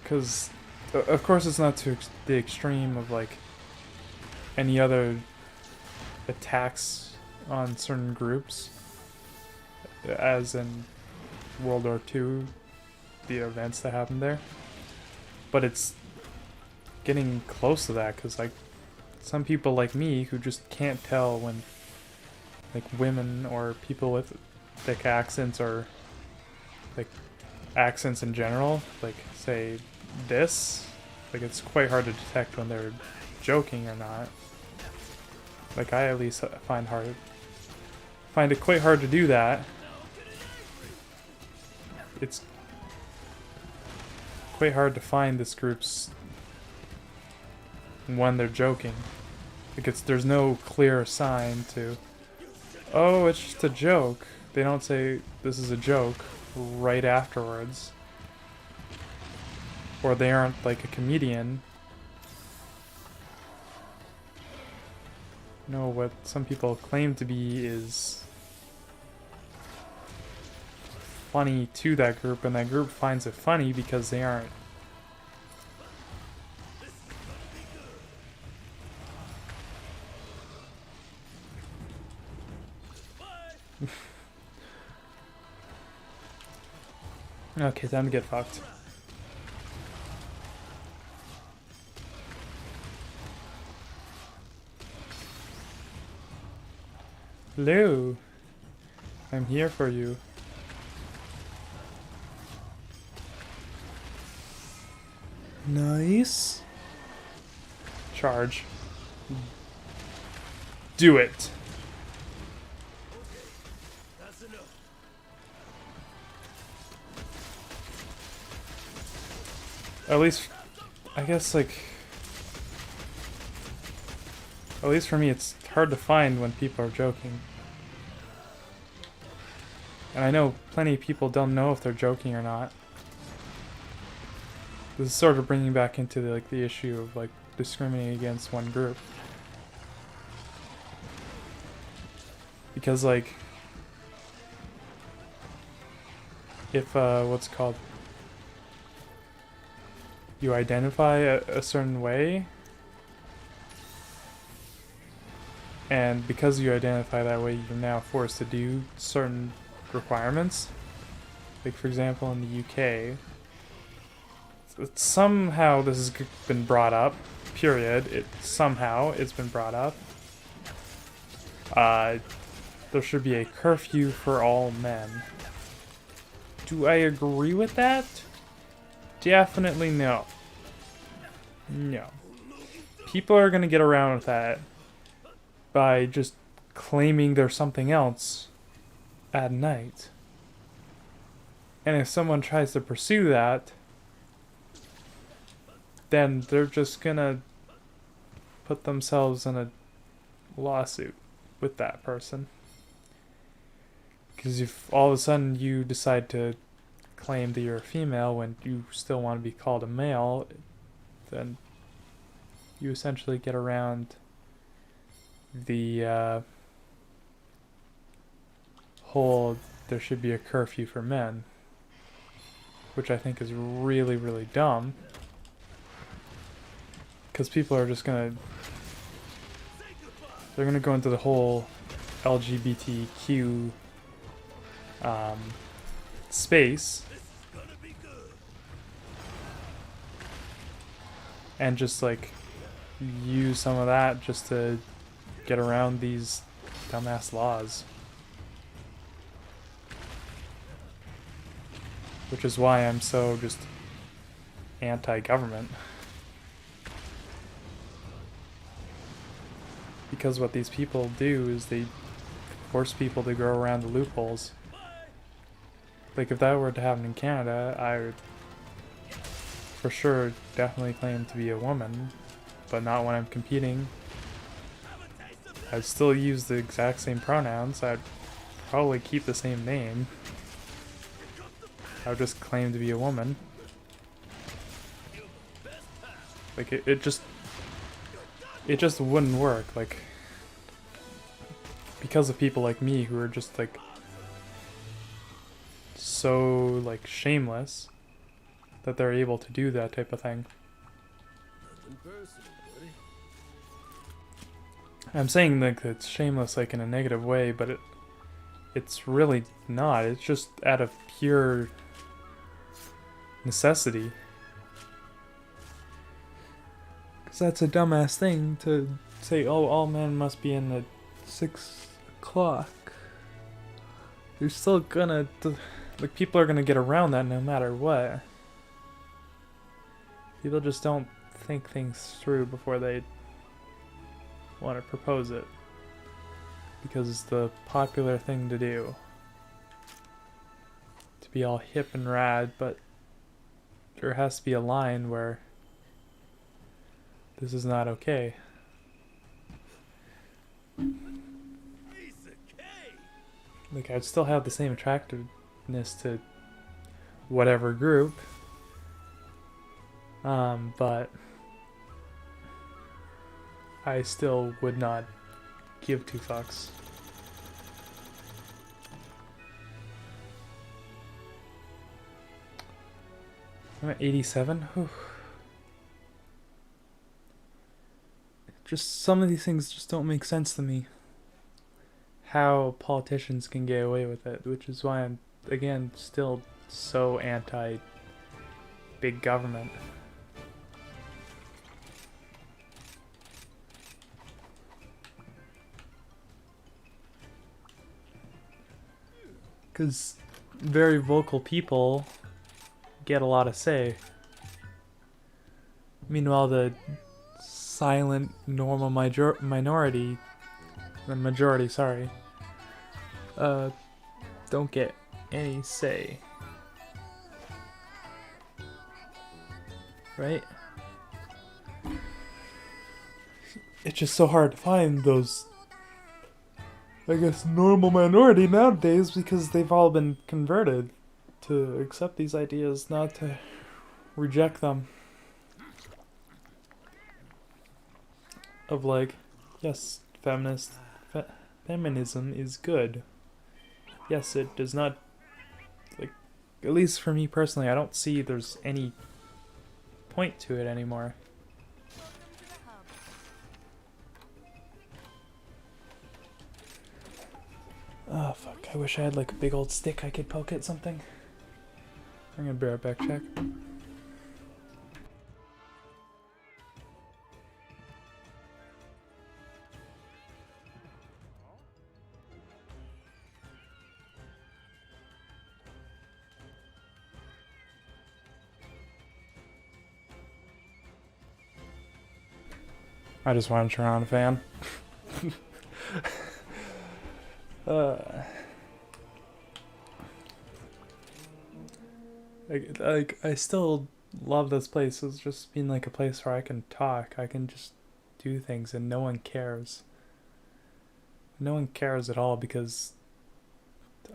Because, of course, it's not to the extreme of like any other attacks on certain groups, as in World War II, the events that happened there. But it's getting close to that because, like, some people like me who just can't tell when, like, women or people with thick accents or, like, accents in general, like, say this, like, it's quite hard to detect when they're joking or not. Like, I at least find it quite hard to do that. It's quite hard to find this group's when they're joking. Like there's no clear sign to, oh, it's just a joke. They don't say this is a joke right afterwards. Or they aren't like a comedian. No, what some people claim to be is funny to that group, and that group finds it funny because they aren't. Okay, time to get fucked. Hello. I'm here for you. Nice. Charge. Do it. That's enough. At least, I guess, like, at least for me, it's hard to find when people are joking. And I know plenty of people don't know if they're joking or not. This is sort of bringing back into the issue of like discriminating against one group. Because like, if what's called, you identify a certain way, and because you identify that way, you're now forced to do certain requirements. Like for example, in the UK, somehow this has been brought up. Period. It's been brought up. There should be a curfew for all men. Do I agree with that? Definitely no. No. People are gonna get around with that by just claiming there's something else at night. And if someone tries to pursue that, then they're just gonna put themselves in a lawsuit with that person. Because if all of a sudden you decide to claim that you're a female when you still want to be called a male, then you essentially get around the whole there should be a curfew for men, which I think is really, really dumb. Because people are just they're gonna go into the whole LGBTQ space and just like use some of that just to get around these dumbass laws. Which is why I'm so just anti-government. because what these people do is they force people to go around the loopholes. Like, if that were to happen in Canada, I would for sure definitely claim to be a woman, but not when I'm competing. I'd still use the exact same pronouns. I'd probably keep the same name. I would just claim to be a woman. Like, it just wouldn't work. Like, because of people like me who are just like so like shameless that they're able to do that type of thing. Nothing personal, buddy. I'm saying like it's shameless like in a negative way, but it's really not. It's just out of pure necessity. Because that's a dumbass thing to say, oh, all men must be in at 6 o'clock. You're still gonna, like, people are gonna get around that no matter what. People just don't think things through before they want to propose it. Because it's the popular thing to do. To be all hip and rad, but there has to be a line where this is not okay. Piece of cake. Like, I'd still have the same attractiveness to whatever group. But I still would not give two fucks. I'm at 87. Whew. Just some of these things just don't make sense to me. How politicians can get away with it, which is why I'm, again, still so anti big government. Because very vocal people get a lot of say. Meanwhile, the silent, normal minority, the majority, sorry, don't get any say. Right? It's just so hard to find those, I guess, normal minority nowadays because they've all been converted to accept these ideas, not to reject them. Of like, yes, feminism is good. Yes, it does not, like, at least for me personally, I don't see there's any point to it anymore. Oh fuck, I wish I had like a big old stick I could poke at something. I'm gonna be right back, check. I just want to turn on a fan. Like, I still love this place. It's just being like a place where I can talk. I can just do things and no one cares. No one cares at all because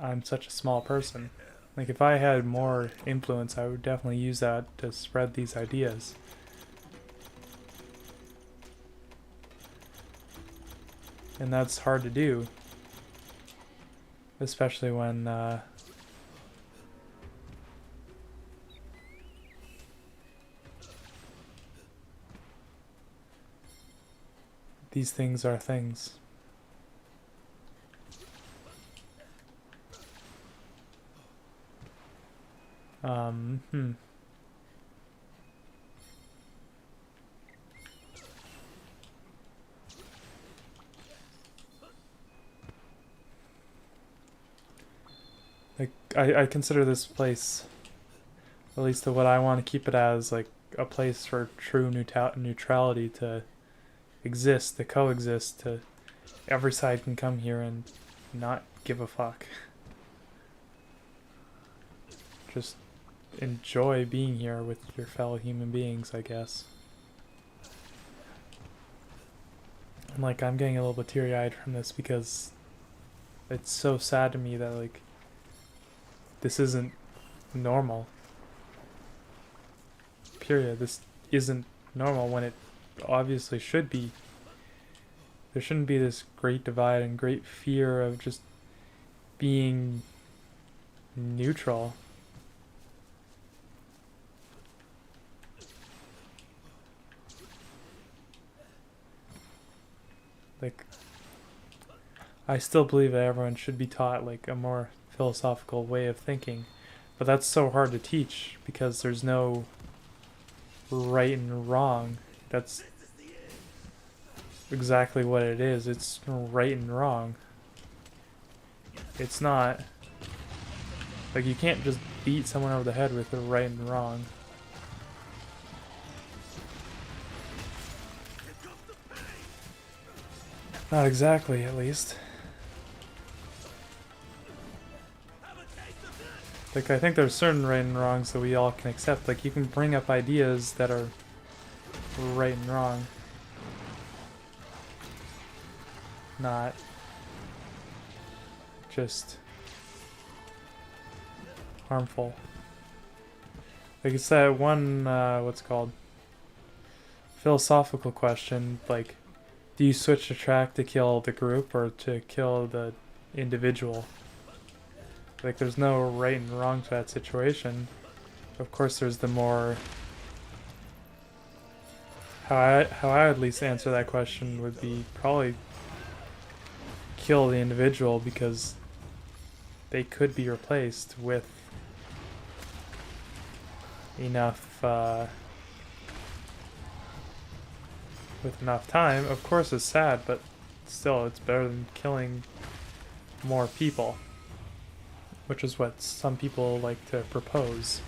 I'm such a small person. Like, if I had more influence, I would definitely use that to spread these ideas. And that's hard to do. Especially when, these things are things. Hmm. Like, I consider this place, at least to what I want to keep it as, like a place for true neutrality to exist, to coexist, to every side can come here and not give a fuck. Just enjoy being here with your fellow human beings, I guess. And like, I'm getting a little bit teary-eyed from this because it's so sad to me that like this isn't normal. Period. This isn't normal when it obviously should be. There shouldn't be this great divide and great fear of just being neutral. Like, I still believe that everyone should be taught like a more philosophical way of thinking, but that's so hard to teach because there's no right and wrong. That's exactly what it is. It's right and wrong. It's not like you can't just beat someone over the head with the right and wrong. Not exactly, at least. Like, I think there's certain right and wrongs that we all can accept. Like, you can bring up ideas that are right and wrong. Not just harmful. Like, it's that one, what's it called? Philosophical question, like, do you switch the track to kill the group or to kill the individual? Like, there's no right and wrong to that situation. Of course, there's the more... How I would at least answer that question would be probably kill the individual because they could be replaced with enough time. Of course, it's sad, but still, it's better than killing more people, which is what some people like to propose.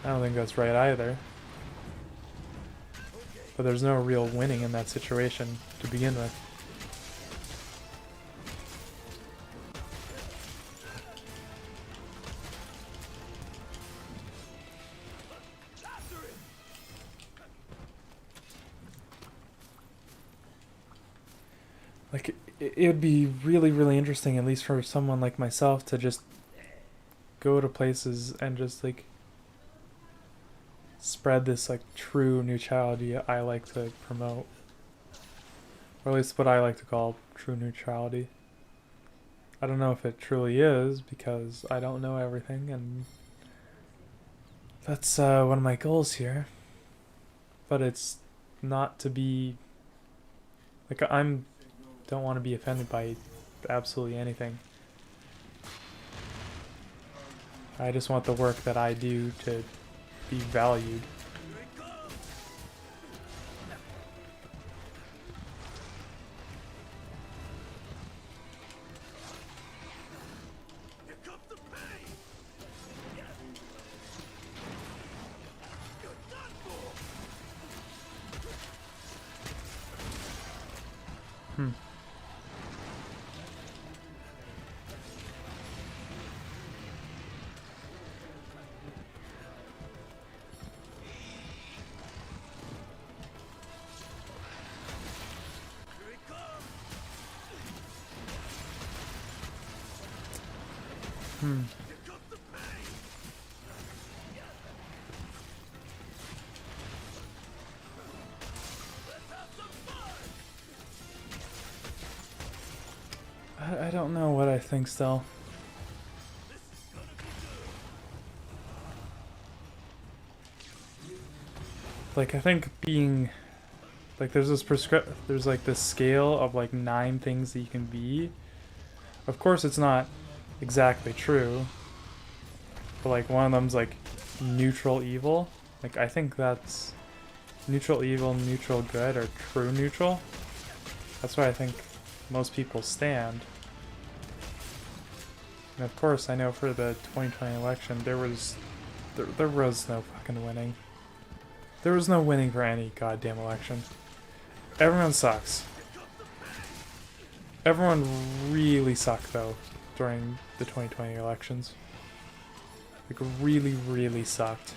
I don't think that's right either. But there's no real winning in that situation to begin with. Like, it would be really, really interesting, at least for someone like myself, to just go to places and just, like, spread this, like, true neutrality I like to promote. Or at least what I like to call true neutrality. I don't know if it truly is, because I don't know everything, and that's one of my goals here. But it's not to be... Like, don't want to be offended by absolutely anything. I just want the work that I do to be valued. Hmm. Hmm. I don't know what I think still. Like, I think being... Like, there's like this scale of like 9 things that you can be. Of course it's not exactly true. But like one of them's like neutral evil. Like, I think that's neutral evil, neutral good, or true neutral. That's where I think most people stand. And of course, I know for the 2020 election, there was no fucking winning. There was no winning for any goddamn election. Everyone sucks. Everyone really sucked though during the 2020 elections. Like really, really sucked.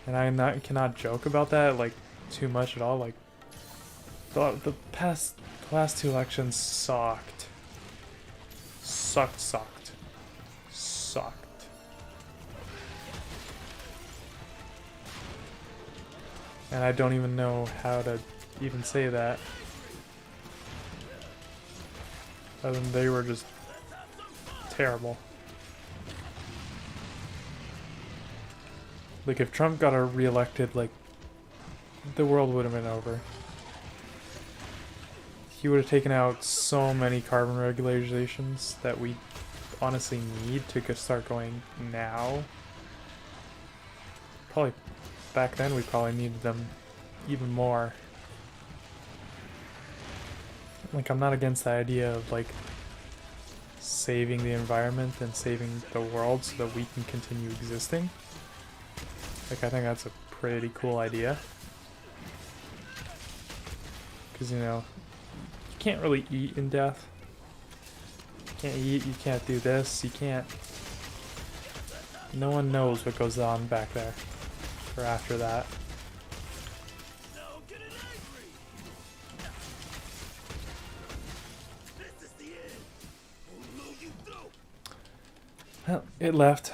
And I cannot joke about that like too much at all. Like the last two elections sucked. Sucked. And I don't even know how to even say that. Other than they were just terrible. Like if Trump got reelected, like the world would have been over. He would have taken out so many carbon regulations that we honestly need to start going now. Probably back then we probably needed them even more. Like I'm not against the idea of like saving the environment and saving the world so that we can continue existing. Like I think that's a pretty cool idea. Because you know, you can't really eat in death. You can't eat, you can't do this, you can't... No one knows what goes on back there. Or after that. Well, it left.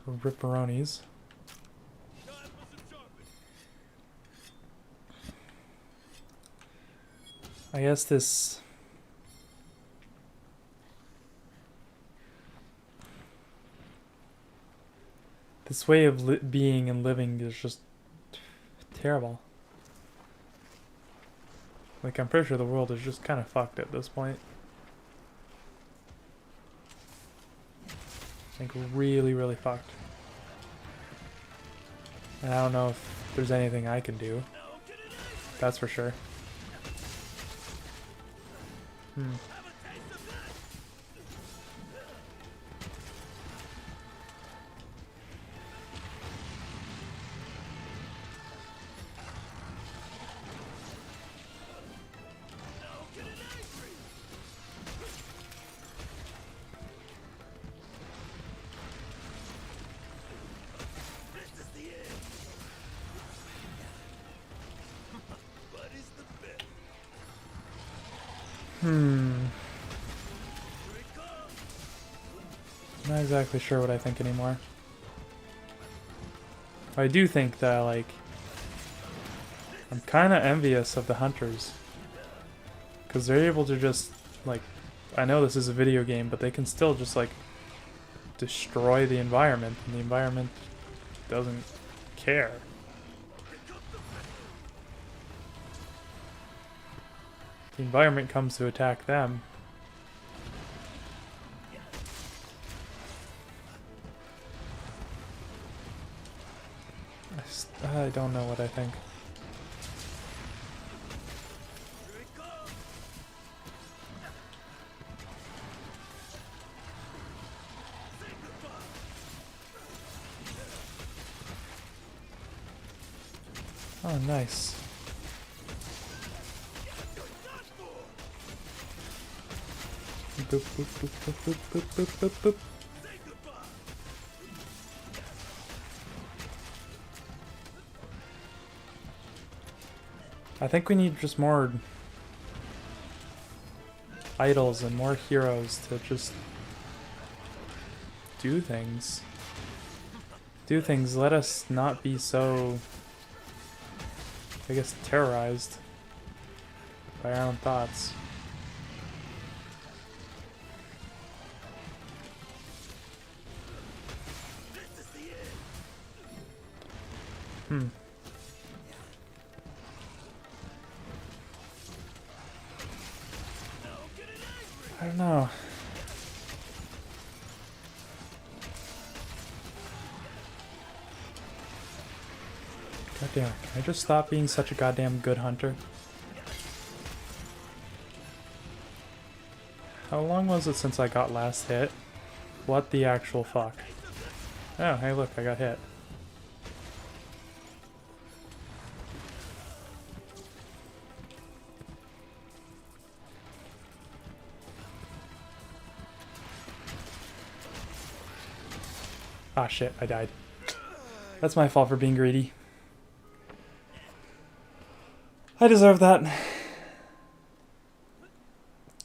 Ripperonis. I guess this... This way of being and living is just terrible. Like, I'm pretty sure the world is just kind of fucked at this point. Like, really, really fucked. And I don't know if there's anything I can do. That's for sure. Not exactly sure what I think anymore. I do think that, like, I'm kind of envious of the hunters. Because they're able to just, like, I know this is a video game, but they can still just, like, destroy the environment, and the environment doesn't care. The environment comes to attack them. I don't know what I think. Oh, nice. Boop, boop, boop, boop, boop, boop, boop, boop, boop. I think we need just more idols and more heroes to just do things. Do things. Let us not be so, I guess, terrorized by our own thoughts. I don't know. Goddamn, can I just stop being such a goddamn good hunter? How long was it since I got last hit? What the actual fuck? Oh, hey look, I got hit. Ah shit, I died. That's my fault for being greedy. I deserve that.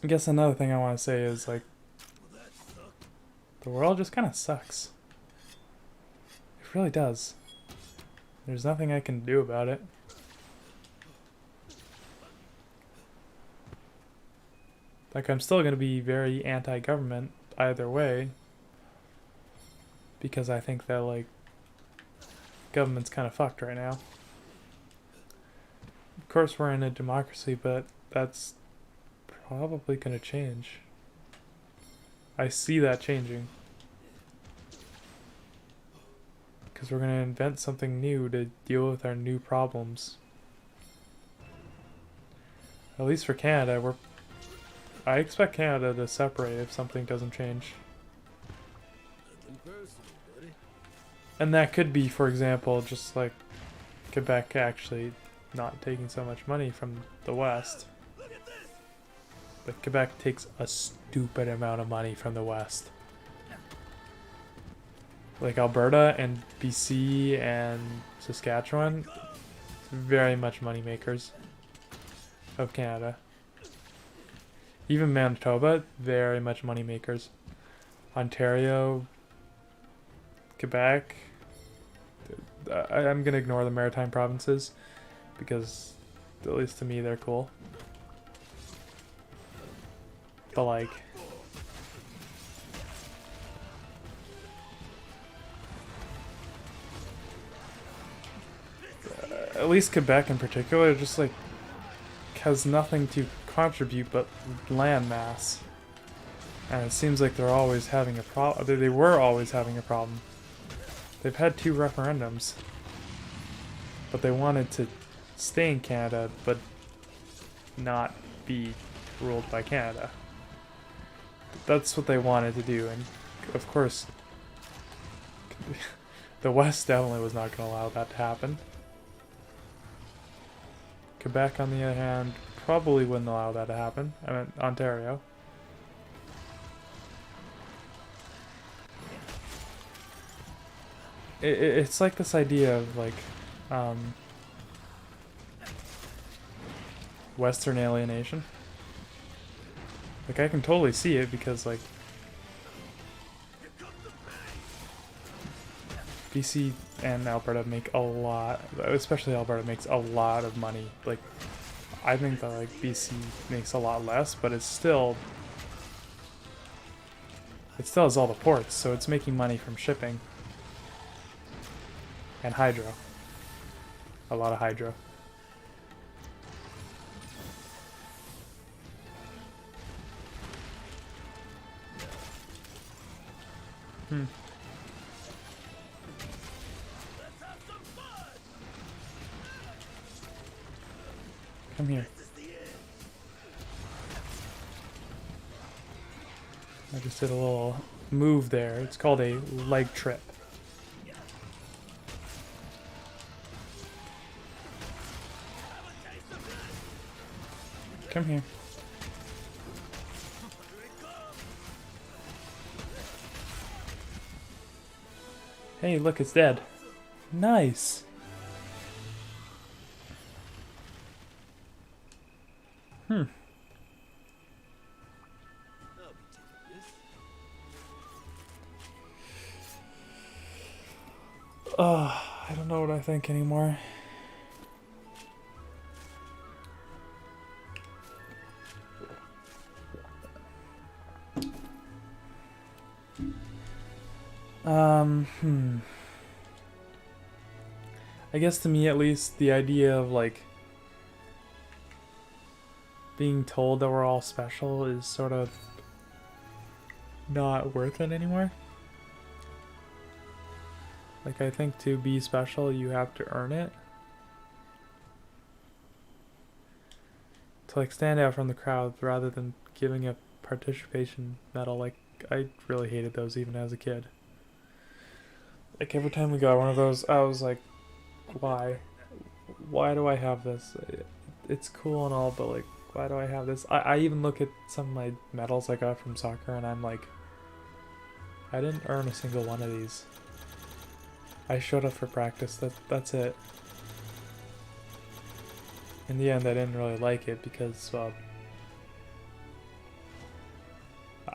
I guess another thing I want to say is, like, the world just kind of sucks. It really does. There's nothing I can do about it. Like, I'm still going to be very anti-government either way. Because I think that, like, government's kind of fucked right now. Of course we're in a democracy, but that's probably going to change. I see that changing. Because we're going to invent something new to deal with our new problems. At least for Canada, I expect Canada to separate if something doesn't change. Nothing personal, buddy. And that could be, for example, just like Quebec actually not taking so much money from the West. But Quebec takes a stupid amount of money from the West. Like Alberta and BC and Saskatchewan, very much money makers of Canada. Even Manitoba, very much money makers. Ontario, Quebec. I'm gonna ignore the maritime provinces because, at least to me, they're cool. But like, at least Quebec in particular, just like has nothing to contribute but land mass, and it seems like they're always having a problem. They were always having a problem. They've had 2 referendums, but they wanted to stay in Canada but not be ruled by Canada. That's what they wanted to do, and of course the West definitely was not going to allow that to happen. Quebec, on the other hand, probably wouldn't allow that to happen. I mean, Ontario. It's like this idea of, like, Western alienation. Like, I can totally see it because, like, BC and Alberta make a lot, especially Alberta makes a lot of money. Like, I think that, like, BC makes a lot less, but it still has all the ports, so it's making money from shipping. And hydro. A lot of hydro. Come here. I just did a little move there. It's called a leg trip. Come here. Hey, look, it's dead. Nice. I'll be taking this. I don't know what I think anymore. I guess to me at least, the idea of like being told that we're all special is sort of not worth it anymore. Like, I think to be special, you have to earn it. To like stand out from the crowd rather than giving a participation medal. Like, I really hated those even as a kid. Like every time we got one of those, I was like, why? Why do I have this? It's cool and all, but like, why do I have this? I even look at some of my medals I got from soccer and I'm like, I didn't earn a single one of these. I showed up for practice, that's it. In the end, I didn't really like it because, well,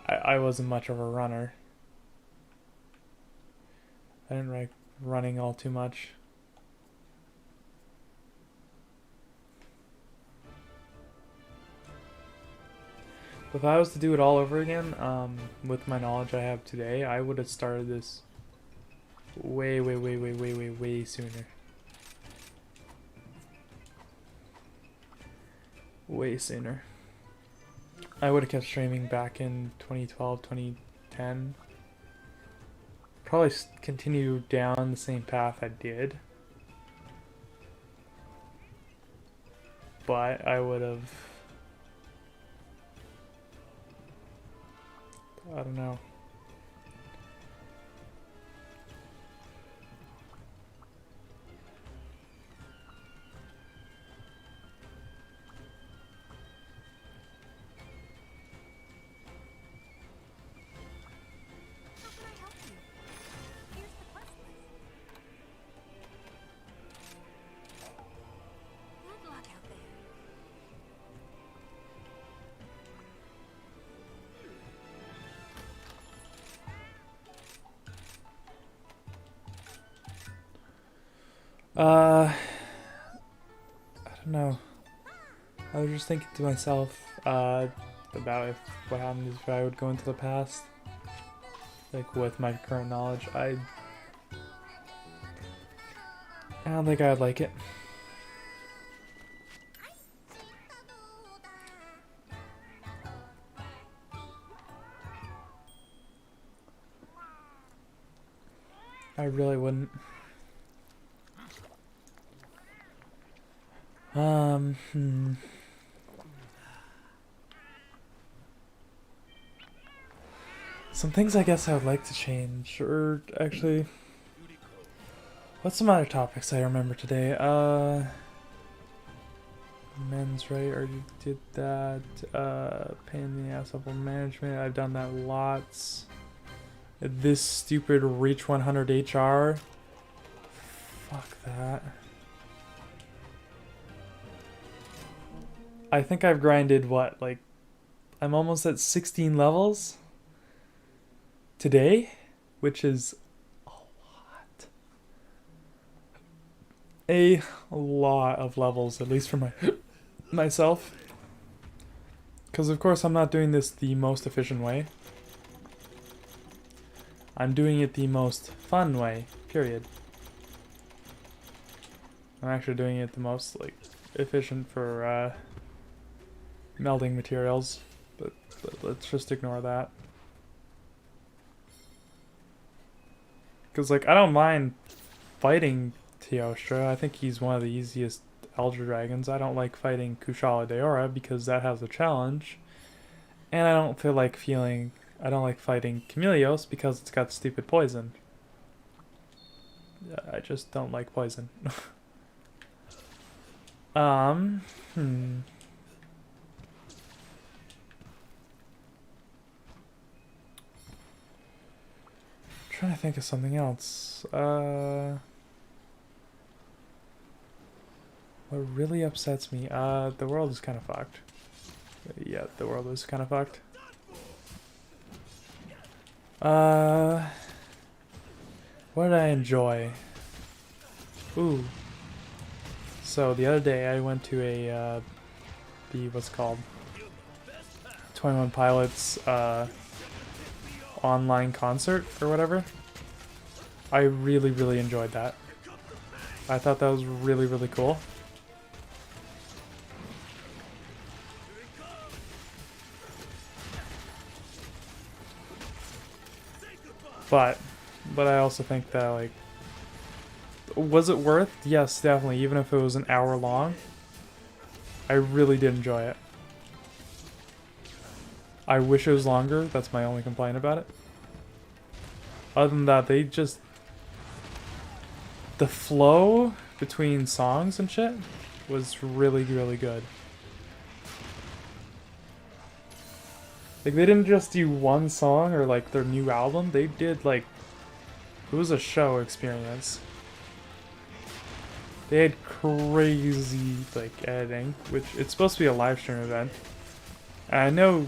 I wasn't much of a runner. I didn't like running all too much. If I was to do it all over again, with my knowledge I have today, I would have started this way sooner. Way sooner. I would have kept streaming back in 2012, 2010. Probably continue down the same path I did. But I would have... I don't know. How can I help you? Here's the quest list. Good luck out there. I don't know. I was just thinking to myself, about what happens if I would go into the past. Like, with my current knowledge, I don't think I'd like it. I really wouldn't. Some things I guess I would like to change, or actually, what's some other topics I remember today? Men's right, already did that. Pain in the ass level management, I've done that lots. This stupid Reach 100 HR. Fuck that. I think I've grinded what, like, I'm almost at 16 levels today, which is a lot of levels, at least for myself. Because of course I'm not doing this the most efficient way. I'm doing it the most fun way, period. I'm actually doing it the most, like, efficient for, melding materials, but let's just ignore that. Because, like, I don't mind fighting Teostra. I think he's one of the easiest Elder Dragons. I don't like fighting Kushala Daora because that has a challenge. And I don't like fighting Chameleos because it's got stupid poison. I just don't like poison. Trying to think of something else. What really upsets me? The world is kind of fucked. Yeah, the world is kind of fucked. What did I enjoy? Ooh. So the other day I went to a what's it called? 21 Pilots online concert or whatever. I really enjoyed that. I thought that was really cool. But I also think that, like, was it worth? Yes, definitely. Even if it was an hour long, I really did enjoy it. I wish it was longer. That's my only complaint about it. Other than that, they just the flow between songs and shit was really, really good. Like, they didn't just do one song or, like, their new album. They did, like... It was a show experience. They had crazy, like, editing, which... It's supposed to be a live stream event. And I know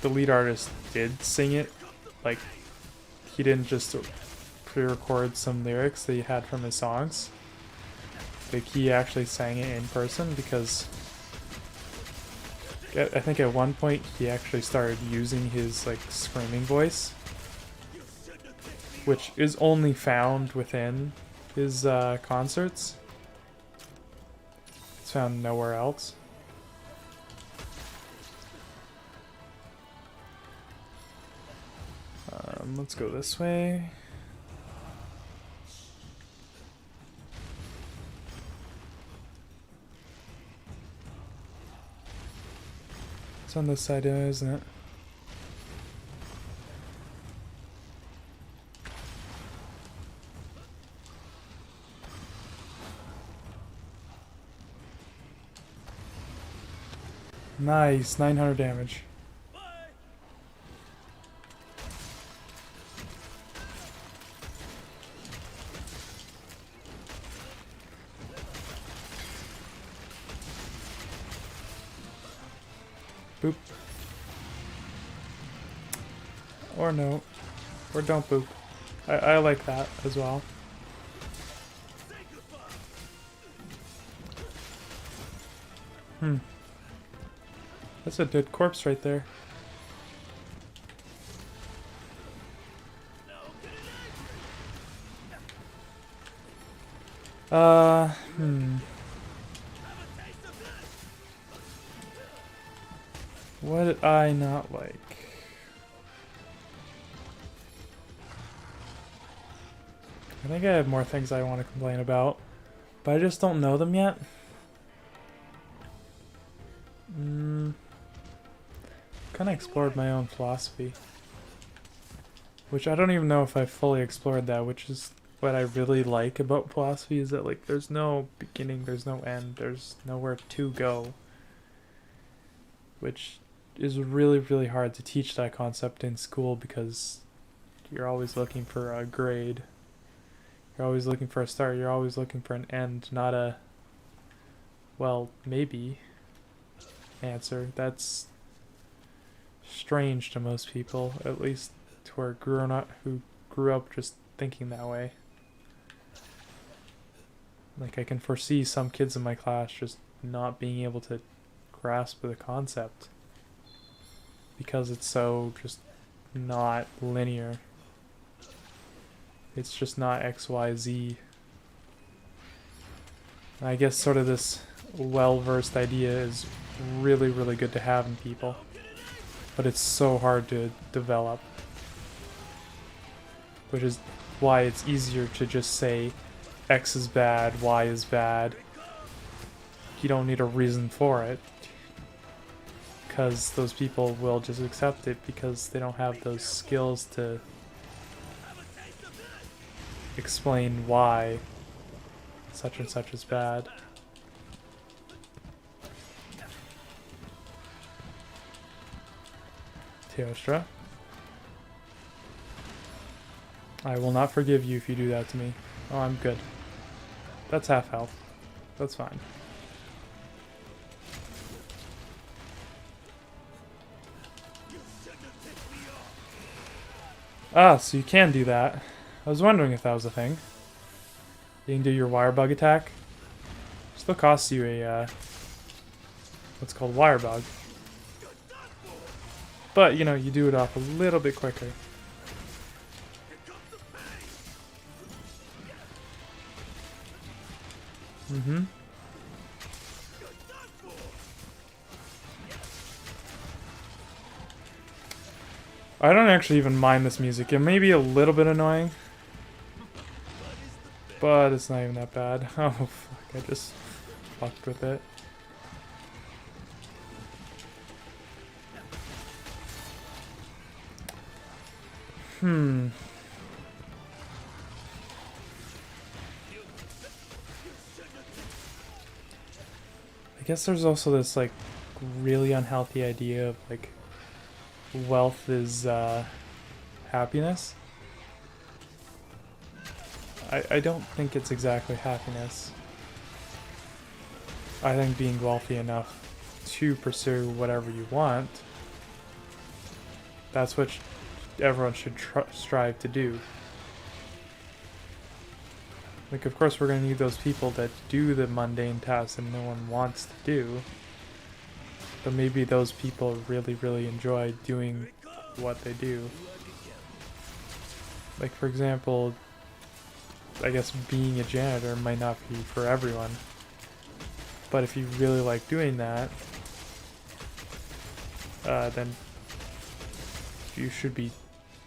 the lead artist did sing it. Like, he didn't just pre-record some lyrics that he had from his songs. Like, he actually sang it in person because... I think at one point he actually started using his like screaming voice, which is only found within his concerts. It's found nowhere else. Let's go this way. It's on this side, isn't it? Nice, 900 damage. Boop. Or no. Or don't boop. I like that as well. That's a dead corpse right there. What did I not like? I think I have more things I want to complain about, but I just don't know them yet. Kind of explored my own philosophy, which I don't even know if I fully explored that, which is what I really like about philosophy, is that like there's no beginning, there's no end, there's nowhere to go, which is really, really hard to teach that concept in school because you're always looking for a grade. You're always looking for a start. You're always looking for an end, not a, well, maybe answer. That's strange to most people, at least who grew up just thinking that way. Like, I can foresee some kids in my class just not being able to grasp the concept because it's so just not linear. It's just not X, Y, Z. And I guess sort of this well-versed idea is really, really good to have in people, but it's so hard to develop, which is why it's easier to just say X is bad, Y is bad. You don't need a reason for it, because those people will just accept it because they don't have those skills to explain why such and such is bad. Teostra, I will not forgive you if you do that to me. Oh, I'm good. That's half health. That's fine. Ah, so you can do that. I was wondering if that was a thing. You can do your wire bug attack. Still costs you a, what's called wire bug. But, you know, you do it off a little bit quicker. I don't actually even mind this music. It may be a little bit annoying, but it's not even that bad. Oh, fuck, I just fucked with it. I guess there's also this like really unhealthy idea of like wealth is happiness. I don't think it's exactly happiness. I think being wealthy enough to pursue whatever you want, that's what everyone should strive to do. Like, of course, we're going to need those people that do the mundane tasks that no one wants to do. But maybe those people really, really enjoy doing what they do. Like, for example, I guess being a janitor might not be for everyone. But if you really like doing that, then you should be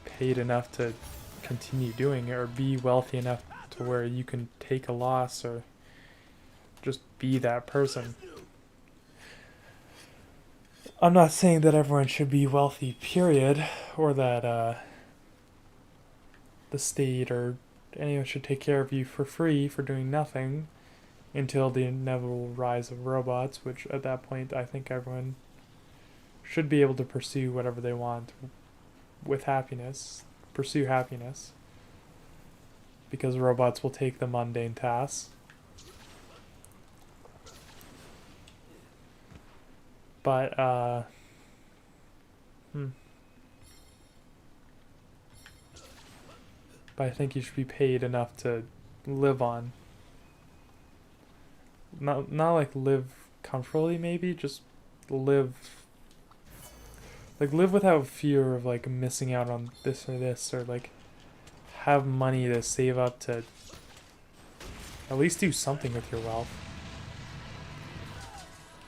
paid enough to continue doing it, or be wealthy enough to where you can take a loss or just be that person. I'm not saying that everyone should be wealthy, period, or that the state or anyone should take care of you for free for doing nothing until the inevitable rise of robots, which at that point I think everyone should be able to pursue whatever they want with happiness, pursue happiness, because robots will take the mundane tasks. But but I think you should be paid enough to live on. Not like live comfortably, maybe, just live without fear of like missing out on this or this, or like have money to save up to at least do something with your wealth.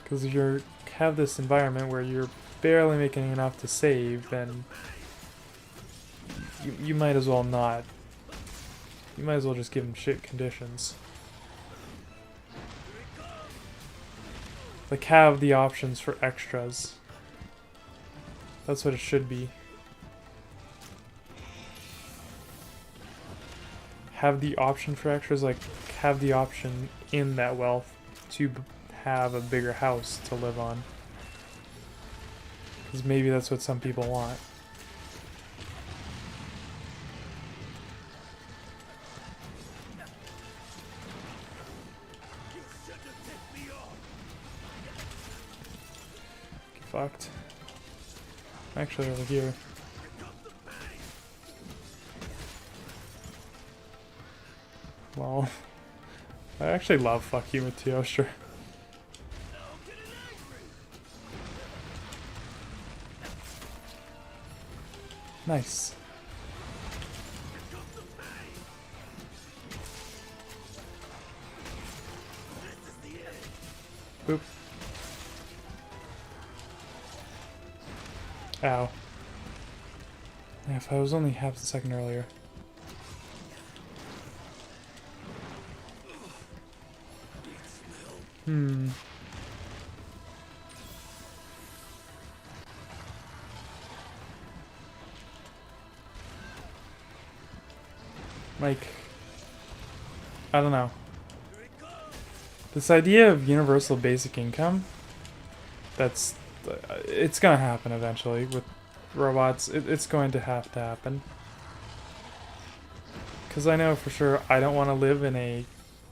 Because if you have this environment where you're barely making enough to save, then you might as well not. You might as well just give them shit conditions. Like, have the options for extras. That's what it should be. Have the option for extras, like, have the option in that wealth to have a bigger house to live on. Because maybe that's what some people want. Fucked. I'm actually over here. Well, I actually love Fuck You with Teostra. Nice. Boop. Ow. Yeah, if I was only half a second earlier. Like, I don't know. This idea of universal basic income, it's gonna happen eventually with robots. It's going to have to happen. Because I know for sure I don't want to live in a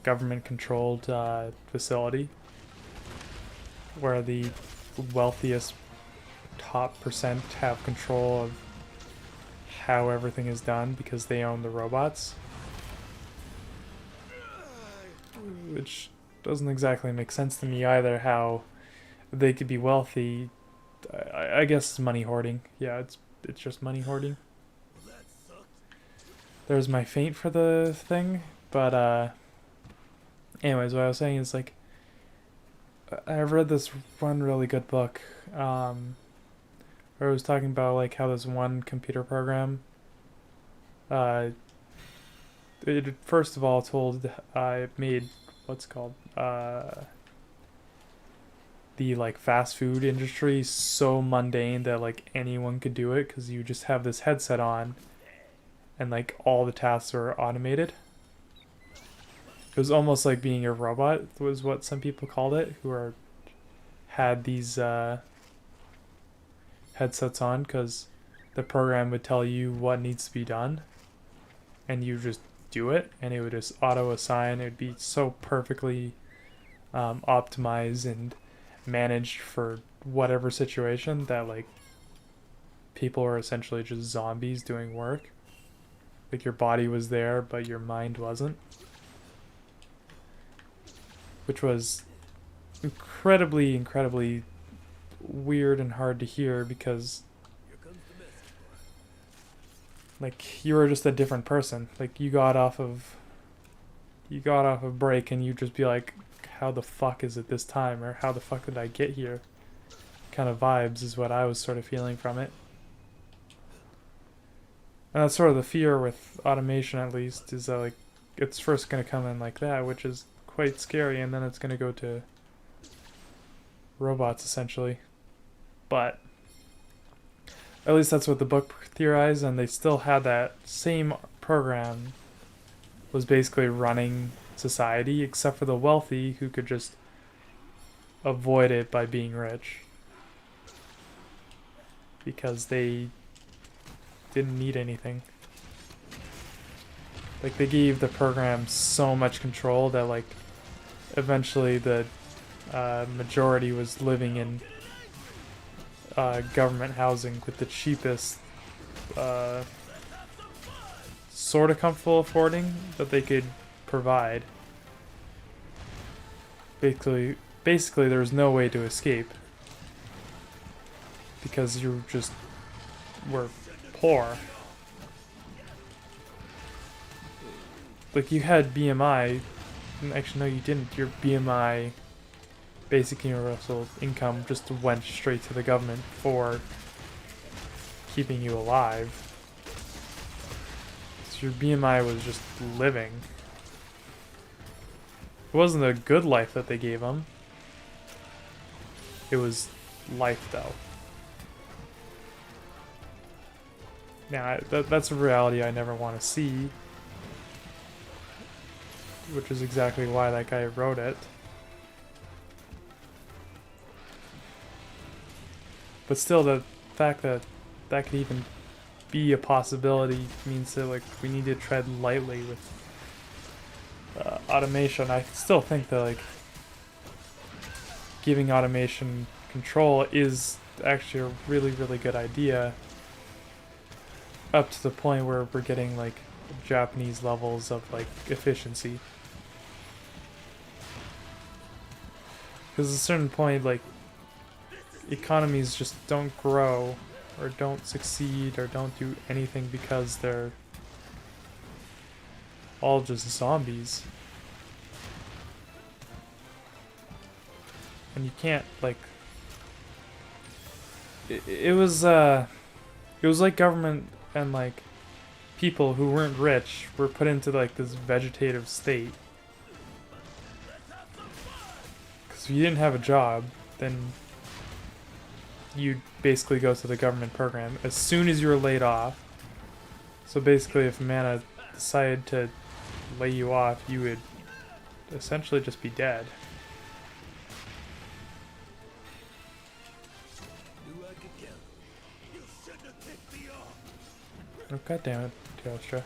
government-controlled facility where the wealthiest top percent have control of how everything is done because they own the robots. Which doesn't exactly make sense to me either, how they could be wealthy. I guess it's money hoarding. Yeah, it's just money hoarding. There's my feint for the thing, but anyways, what I was saying is, like, I've read this one really good book where it was talking about like how this one computer program it first of all told it made what's called the like fast food industry so mundane that like anyone could do it, because you just have this headset on and like all the tasks are automated. It was almost like being a robot was what some people called it, who are had these headsets on, because the program would tell you what needs to be done, and you just do it, and it would just auto assign. It would be so perfectly optimized and managed for whatever situation that like people were essentially just zombies doing work. Like your body was there, but your mind wasn't. Which was incredibly weird and hard to hear, because Here comes the message. like you were just a different person. Like you got off of break and you'd just be like, how the fuck is it this time? Or how the fuck did I get here? Kind of vibes is what I was sort of feeling from it. And that's sort of the fear with automation, at least, is that like it's first going to come in like that, which is quite scary, and then it's going to go to robots essentially. But at least that's what the book theorized, and they still had that same program was basically running society, except for the wealthy who could just avoid it by being rich, because they didn't need anything. Like they gave the program so much control that like eventually the majority was living in government housing with the cheapest sort of comfortable affording that they could provide. Basically there was no way to escape, because you just were poor. Like you had BMI, actually no you didn't. Your BMI, basic universal income, just went straight to the government for keeping you alive. So your BMI was just living. It wasn't a good life that they gave them. It was life though. Now, that's a reality I never want to see, which is exactly why that guy wrote it. But still, the fact that that could even be a possibility means that like we need to tread lightly with automation. I still think that like giving automation control is actually a really good idea, up to the point where we're getting like Japanese levels of like efficiency. Because at a certain point, like economies just don't grow or don't succeed or don't do anything because they're all just zombies. And you can't like it was like government and like people who weren't rich were put into like this vegetative state. Because if you didn't have a job, then you'd basically go to the government program as soon as you were laid off. So basically if Mana decided to lay you off, you would essentially just be dead. Oh god damn it, Teostra.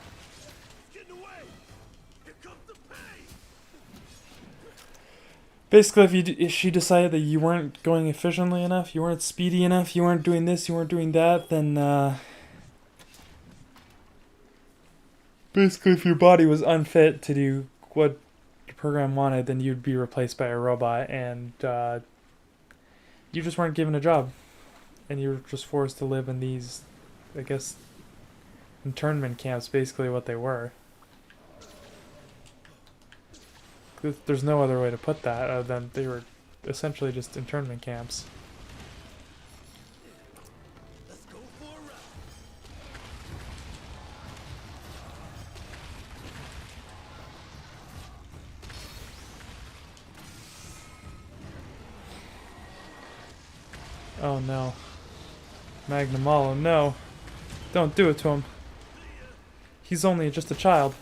Basically, if she decided that you weren't going efficiently enough, you weren't speedy enough, you weren't doing this, you weren't doing that, then basically if your body was unfit to do what the program wanted, then you'd be replaced by a robot, and you just weren't given a job. And you were just forced to live in these, I guess, internment camps, basically what they were. There's no other way to put that other than they were essentially just internment camps. Let's go for a ride. Oh no. Magnamalo, no. Don't do it to him. He's only just a child.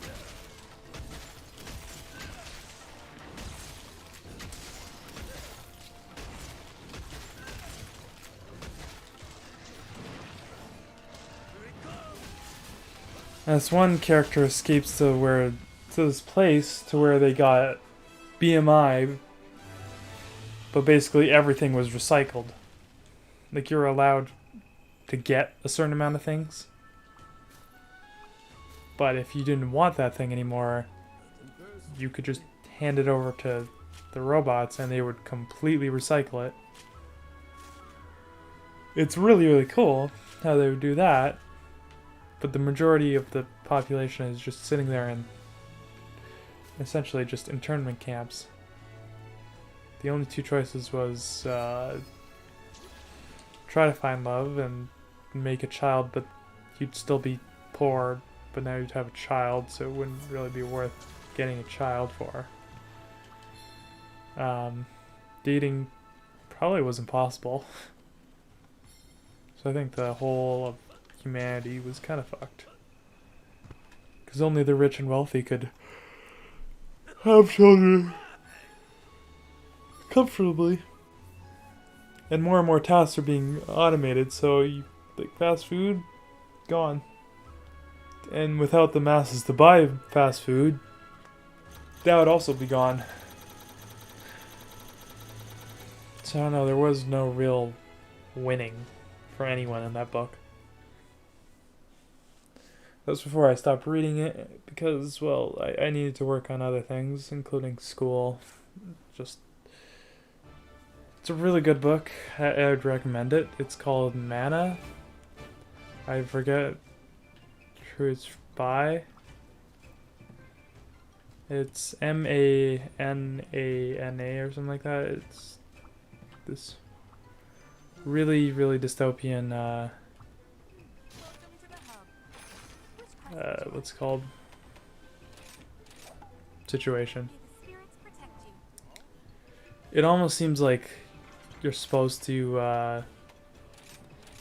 This one character escapes to this place to where they got BMI, but basically everything was recycled. Like you're allowed to get a certain amount of things, but if you didn't want that thing anymore, you could just hand it over to the robots and they would completely recycle it. It's really, really cool how they would do that, but the majority of the population is just sitting there in essentially just internment camps. The only two choices was try to find love and make a child, but you'd still be poor, but now you'd have a child, so it wouldn't really be worth getting a child for. Dating probably was impossible. So I think the whole of humanity was kind of fucked. Because only the rich and wealthy could have children comfortably. And more tasks are being automated, so you, like fast food, gone. And without the masses to buy fast food, that would also be gone. So I don't know, there was no real winning for anyone in that book. That was before I stopped reading it because, well, I needed to work on other things, including school. Just, it's a really good book. I would recommend it. It's called Mana. I forget who it's by. It's Manana or something like that. It's this really, really dystopian, Welcome to the hub. Which kind what's it called? Situation. may the spirits protect you. It almost seems like you're supposed to,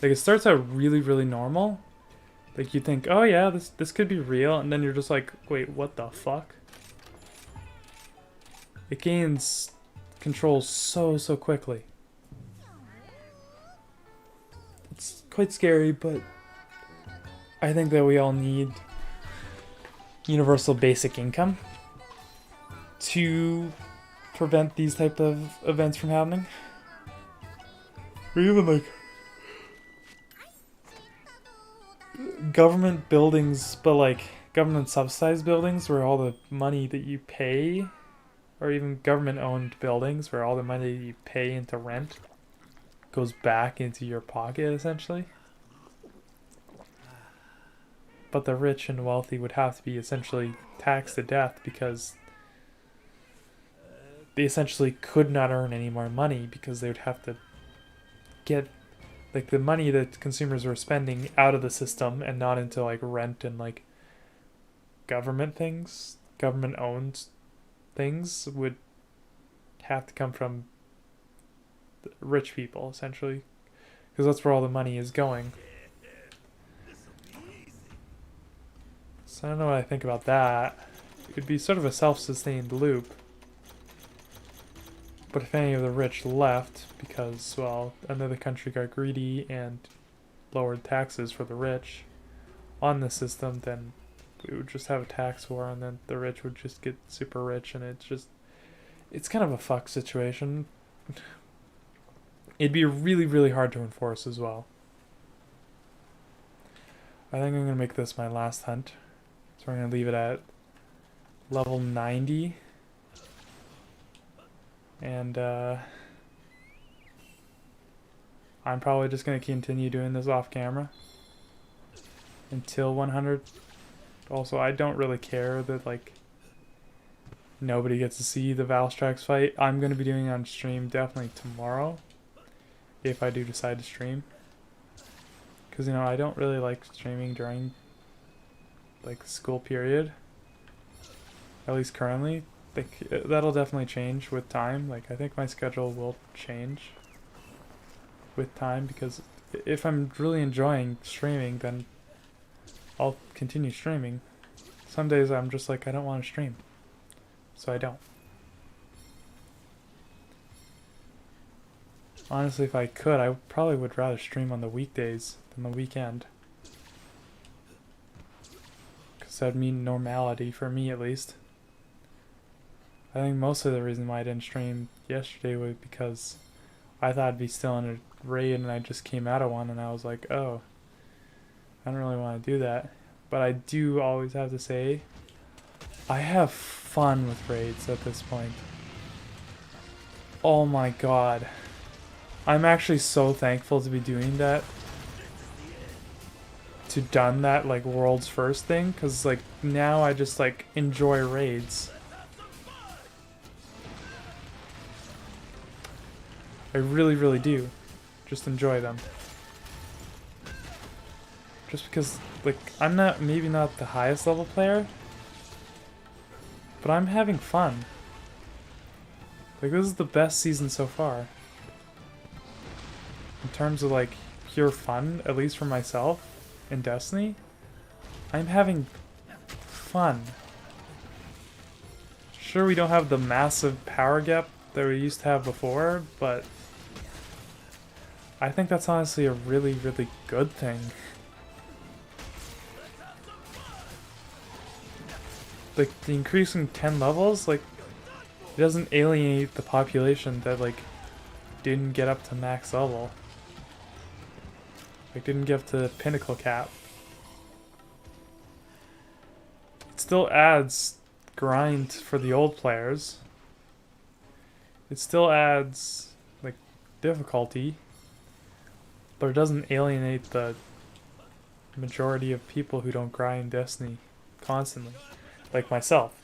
like it starts out really, really normal. Like you think, oh yeah, this could be real, and then you're just like, wait, what the fuck? It gains control so quickly. It's quite scary, but I think that we all need universal basic income to prevent these type of events from happening. Or even like government buildings, but like government subsidized buildings where all the money that you pay, or even government owned buildings where all the money you pay into rent goes back into your pocket essentially. But the rich and wealthy would have to be essentially taxed to death because they essentially could not earn any more money because they would have to get like the money that consumers were spending out of the system and not into like rent and like government things, government owned things would have to come from the rich people essentially because that's where all the money is going. So I don't know what I think about that. It could be sort of a self-sustained loop. But if any of the rich left because, well, another country got greedy and lowered taxes for the rich on the system, then we would just have a tax war and then the rich would just get super rich and it's kind of a fuck situation. It'd be really, really hard to enforce as well. I think I'm going to make this my last hunt. So we're going to leave it at level 90. And I'm probably just going to continue doing this off camera until 100. Also, I don't really care that like nobody gets to see the Valstrax fight. I'm going to be doing it on stream definitely tomorrow if I do decide to stream. Because, you know, I don't really like streaming during like the school period, at least currently. Like that'll definitely change with time. Like I think my schedule will change with time because if I'm really enjoying streaming, then I'll continue streaming. Some days I'm just like I don't want to stream, so I don't. Honestly, if I could, I probably would rather stream on the weekdays than the weekend. So that'd mean normality for me at least. I think most of the reason why I didn't stream yesterday was because I thought I'd be still in a raid and I just came out of one and I was like, oh, I don't really want to do that. But I do always have to say, I have fun with raids at this point. Oh my god. I'm actually so thankful to be doing that. To done that like world's first thing, because like now I just like enjoy raids. I really, really do. Just enjoy them. Just because, like, I'm not, maybe not the highest level player, but I'm having fun. Like, this is the best season so far. In terms of, like, pure fun, at least for myself, in Destiny, I'm having fun. Sure, we don't have the massive power gap that we used to have before, but I think that's honestly a really, really good thing. Like, the increasing 10 levels, like, it doesn't alienate the population that, like, didn't get up to max level. Like, didn't get up to the pinnacle cap. It still adds grind for the old players. It still adds, like, difficulty. But it doesn't alienate the majority of people who don't grind Destiny constantly. Like myself.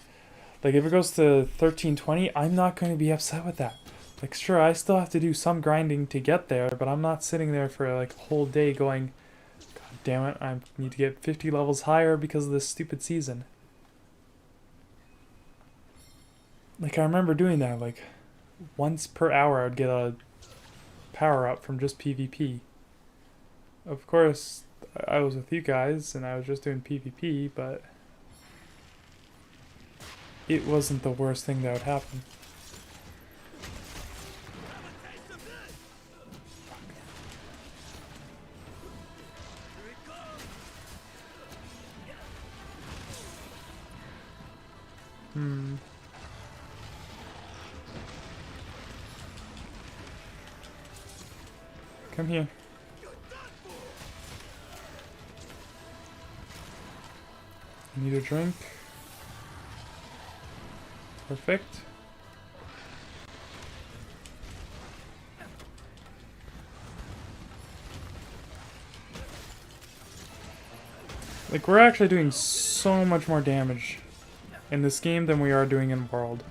Like if it goes to 1320, I'm not going to be upset with that. Like sure, I still have to do some grinding to get there, but I'm not sitting there for like a whole day going, God damn it, I need to get 50 levels higher because of this stupid season. Like I remember doing that, like once per hour I'd get a power up from just PvP. Of course, I was with you guys and I was just doing PvP, but it wasn't the worst thing that would happen. Come here. You need a drink? Perfect. Like, we're actually doing so much more damage in this game than we are doing in World.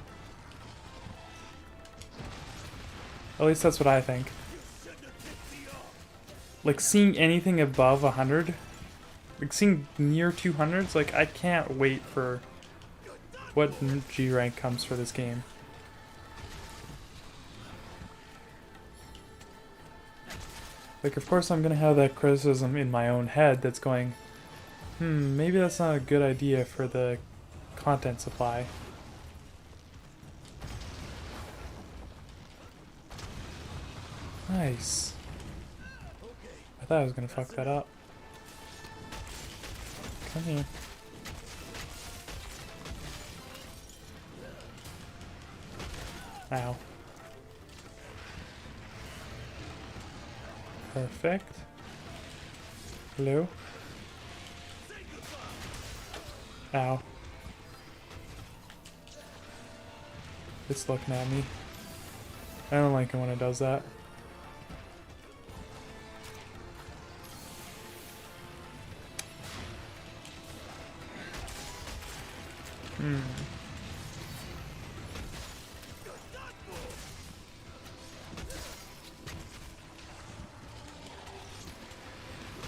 At least that's what I think. Like, seeing anything above 100, like, seeing near 200s, like, I can't wait for what G rank comes for this game. Like, of course I'm gonna have that criticism in my own head that's going, maybe that's not a good idea for the content supply. Nice. I thought I was gonna fuck that up. Come here. Ow. Perfect. Hello? Ow. It's looking at me. I don't like it when it does that.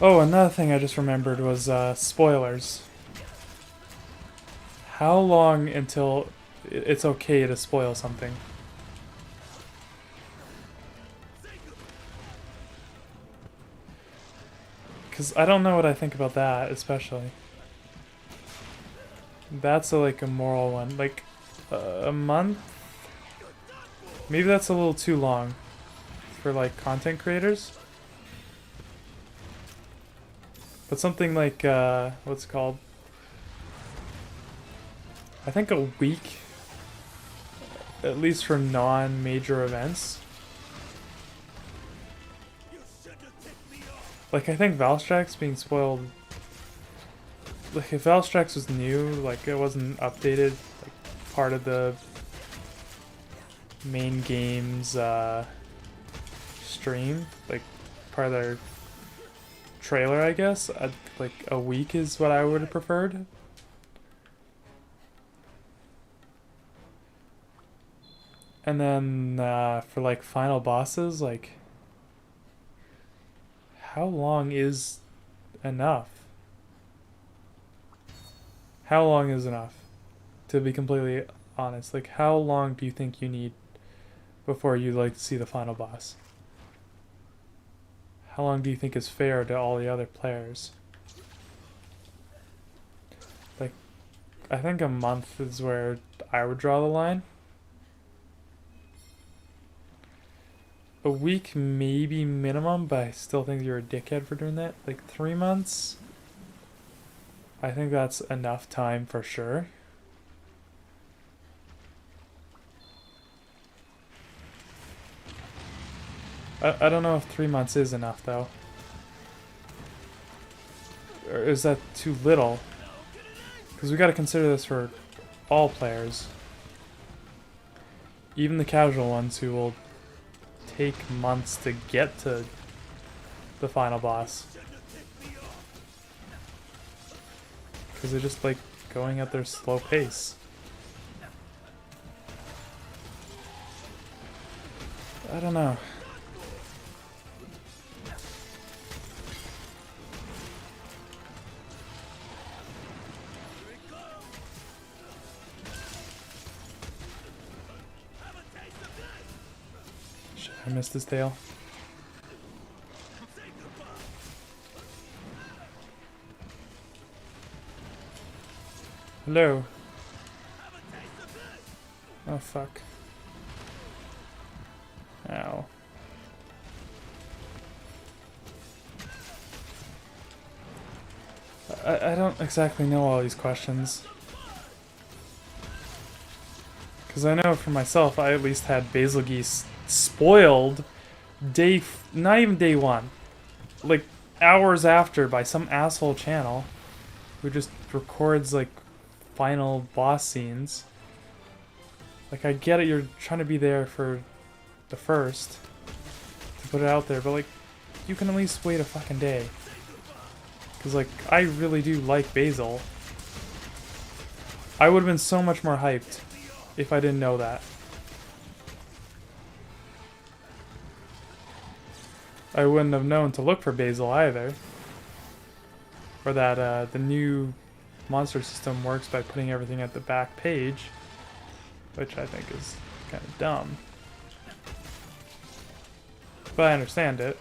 Oh, another thing I just remembered was spoilers. How long until it's okay to spoil something? Because I don't know what I think about that, especially. That's like a moral one. Like, a month? Maybe that's a little too long for, like, content creators. But something like, what's it called? I think a week, at least for non-major events. You should have tipped me off. Like, I think Valstrax being spoiled. Like, if Valstrax was new, like, it wasn't updated, like, part of the main game's stream, like, part of their trailer, I guess. Like, a week is what I would have preferred. And then for like final bosses, like, how long is enough? How long is enough? To be completely honest, like, how long do you think you need before you like to see the final boss? How long do you think is fair to all the other players? Like, I think a month is where I would draw the line. A week maybe minimum, but I still think you're a dickhead for doing that. Like 3 months, I think that's enough time for sure. I don't know if 3 months is enough though. Or is that too little? Because we got to consider this for all players. Even the casual ones who will take months to get to the final boss. Because they're just like going at their slow pace. I don't know. Shit, I missed his tail. Hello. Oh fuck. Ow. I don't exactly know all these questions. Because I know for myself, I at least had Basil Geese spoiled not even day one. Like, hours after by some asshole channel who just records, like, final boss scenes. Like, I get it, you're trying to be there for the first to put it out there, but like, you can at least wait a fucking day. Because like, I really do like Basil. I would have been so much more hyped if I didn't know that. I wouldn't have known to look for Basil either. Or that the new monster system works by putting everything at the back page, which I think is kind of dumb. But I understand it.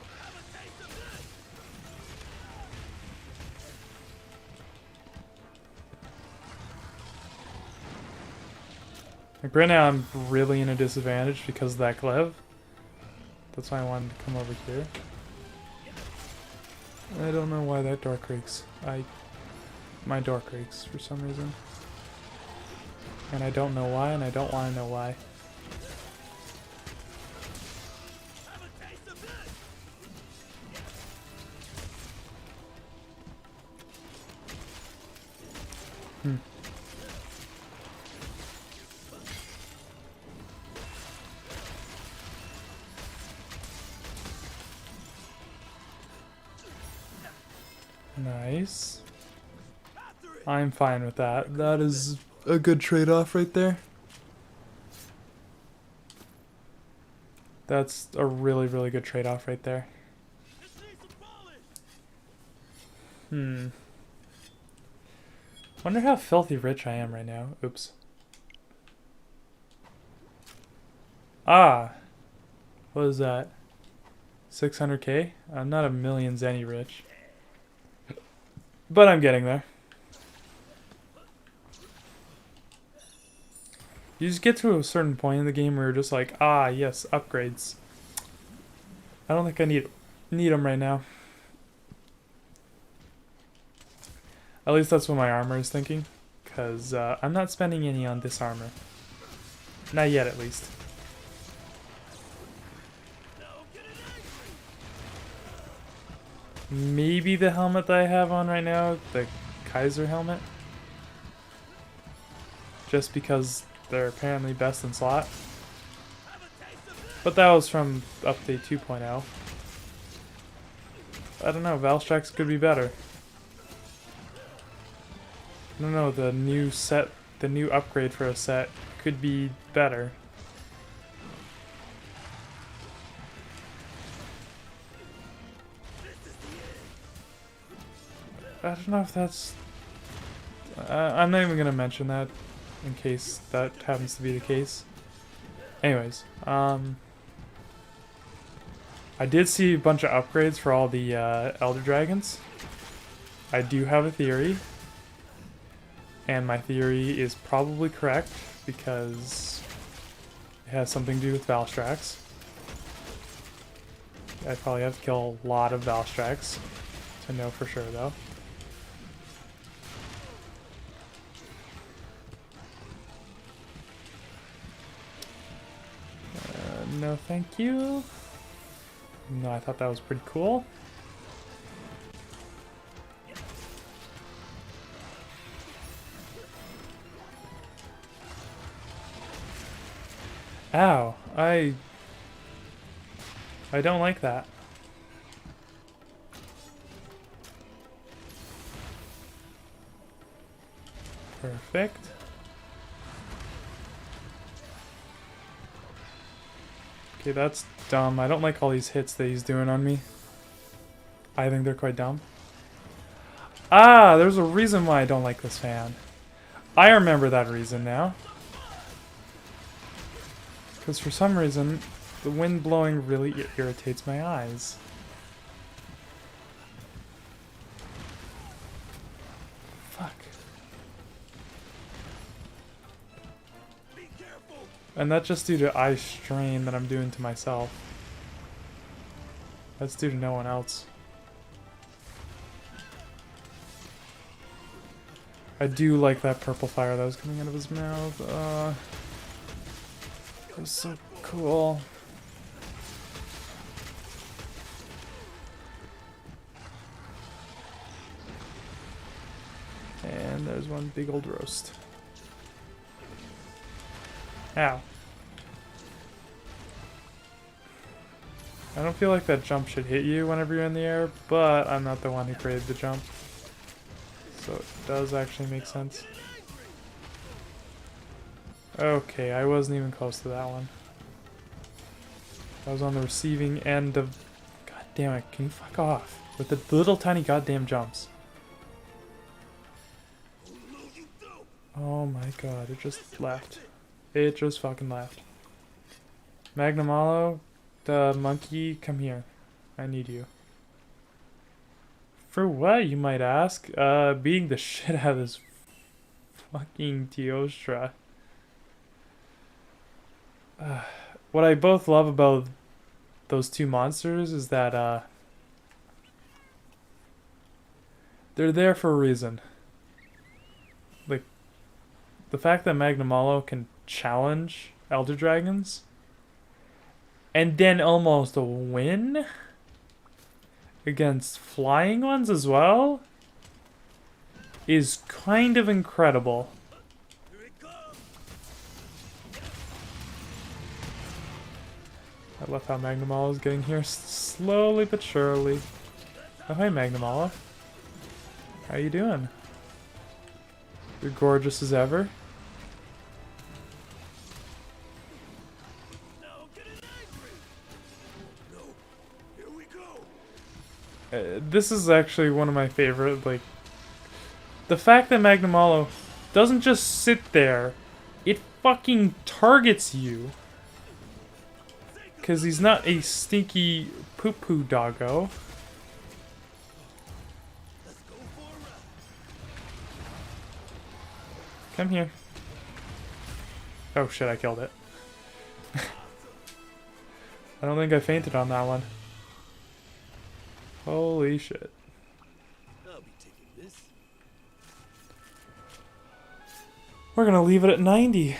Like right now I'm really in a disadvantage because of that glaive. That's why I wanted to come over here. I don't know why that door creaks. My door creaks for some reason. And I don't know why, and I don't want to know why. Hmm. Nice. I'm fine with that. That is a good trade-off right there. That's a really, really good trade-off right there. Wonder how filthy rich I am right now. Oops. Ah! What is that? 600k? I'm not a million zenny rich. But I'm getting there. You just get to a certain point in the game where you're just like, ah, yes, upgrades. I don't think I need them right now. At least that's what my armor is thinking. Because I'm not spending any on this armor. Not yet, at least. Maybe the helmet that I have on right now, the Kaiser helmet. Just because they're apparently best in slot. But that was from update 2.0. I don't know, Valstrax could be better. I don't know, the new set, the new upgrade for a set could be better. I don't know if that's... I'm not even going to mention that in case that happens to be the case. Anyways, I did see a bunch of upgrades for all the Elder Dragons. I do have a theory. And my theory is probably correct because it has something to do with Valstrax. I probably have to kill a lot of Valstrax to know for sure though. No thank you. No, I thought that was pretty cool. Ow, I don't like that. Perfect. Okay, that's dumb. I don't like all these hits that he's doing on me. I think they're quite dumb. Ah, there's a reason why I don't like this fan. I remember that reason now. Because for some reason, the wind blowing really irritates my eyes. Fuck. Be careful. And that's just due to eye strain that I'm doing to myself. That's due to no one else. I do like that purple fire that was coming out of his mouth. That was so cool. And there's one big old roast. Ow. I don't feel like that jump should hit you whenever you're in the air, but I'm not the one who created the jump. So it does actually make sense. Okay, I wasn't even close to that one. I was on the receiving end of... God damn it, can you fuck off? With the little tiny goddamn jumps. Oh my god, it just left. It just fucking left. Magnamalo, the monkey, come here. I need you. For what, you might ask? Beating the shit out of this fucking Teostra. What I both love about those two monsters is that they're there for a reason. Like, the fact that Magnamalo can challenge Elder Dragons and then almost win against flying ones as well is kind of incredible. I love how Magnamalo is getting here slowly but surely. Oh, hey Magnamalo. How you doing? You're gorgeous as ever. This is actually one of my favorite, like... The fact that Magnamalo doesn't just sit there, it fucking targets you. Because he's not a stinky poo-poo doggo. Come here. Oh shit, I killed it. I don't think I fainted on that one. Holy shit. I'll be taking this. We're gonna leave it at 90.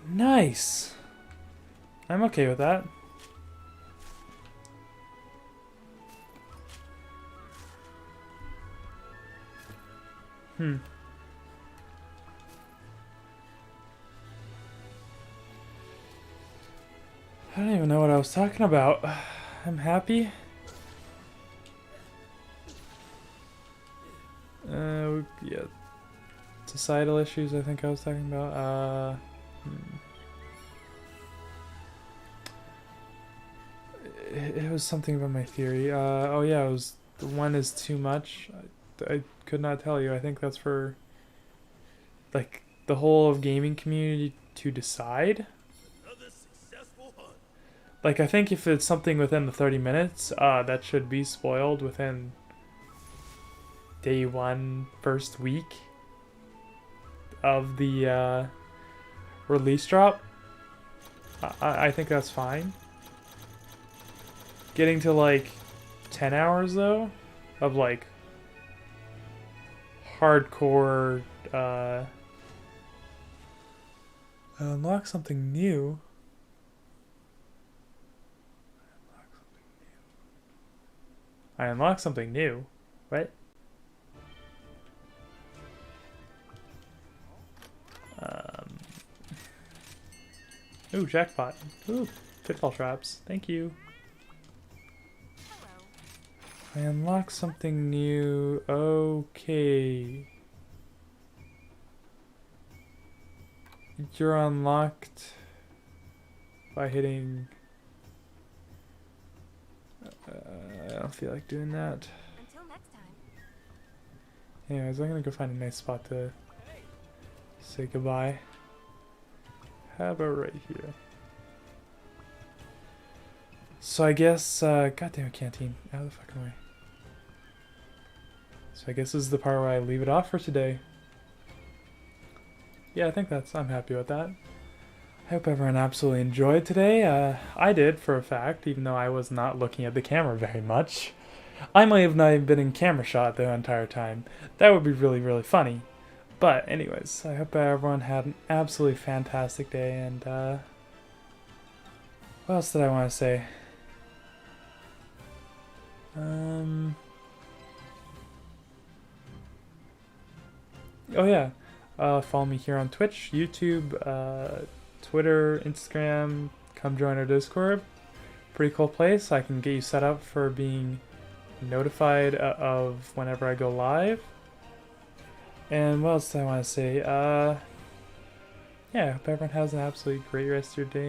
Nice. I'm okay with that. I don't even know what I was talking about. I'm happy. Yeah. Societal issues, I think I was talking about. It was something about my theory. Oh yeah, it was the one is too much. I could not tell you. I think that's for like the whole of gaming community to decide. Another successful hunt. Like I think if it's something within the 30 minutes, that should be spoiled within day one, first week of the release drop. I think that's fine. Getting to like 10 hours though of like hardcore unlock something new. I unlocked something new. What? Ooh, jackpot. Ooh, pitfall traps. Thank you. Hello. I unlocked something new. Okay. You're unlocked by hitting... I don't feel like doing that. Until next time. Anyways, I'm gonna go find a nice spot to say goodbye. How about right here? So I guess, goddamn it, canteen, out of the fucking way. So I guess this is the part where I leave it off for today. Yeah, I think I'm happy with that. I hope everyone absolutely enjoyed today. I did, for a fact, even though I was not looking at the camera very much. I might have not even been in camera shot the entire time. That would be really, really funny. But anyways, I hope everyone had an absolutely fantastic day, and what else did I want to say? Oh yeah, follow me here on Twitch, YouTube, Twitter, Instagram. Come join our Discord. Pretty cool place. I can get you set up for being notified of whenever I go live. And what else do I want to say? Yeah, I hope everyone has an absolutely great rest of your day.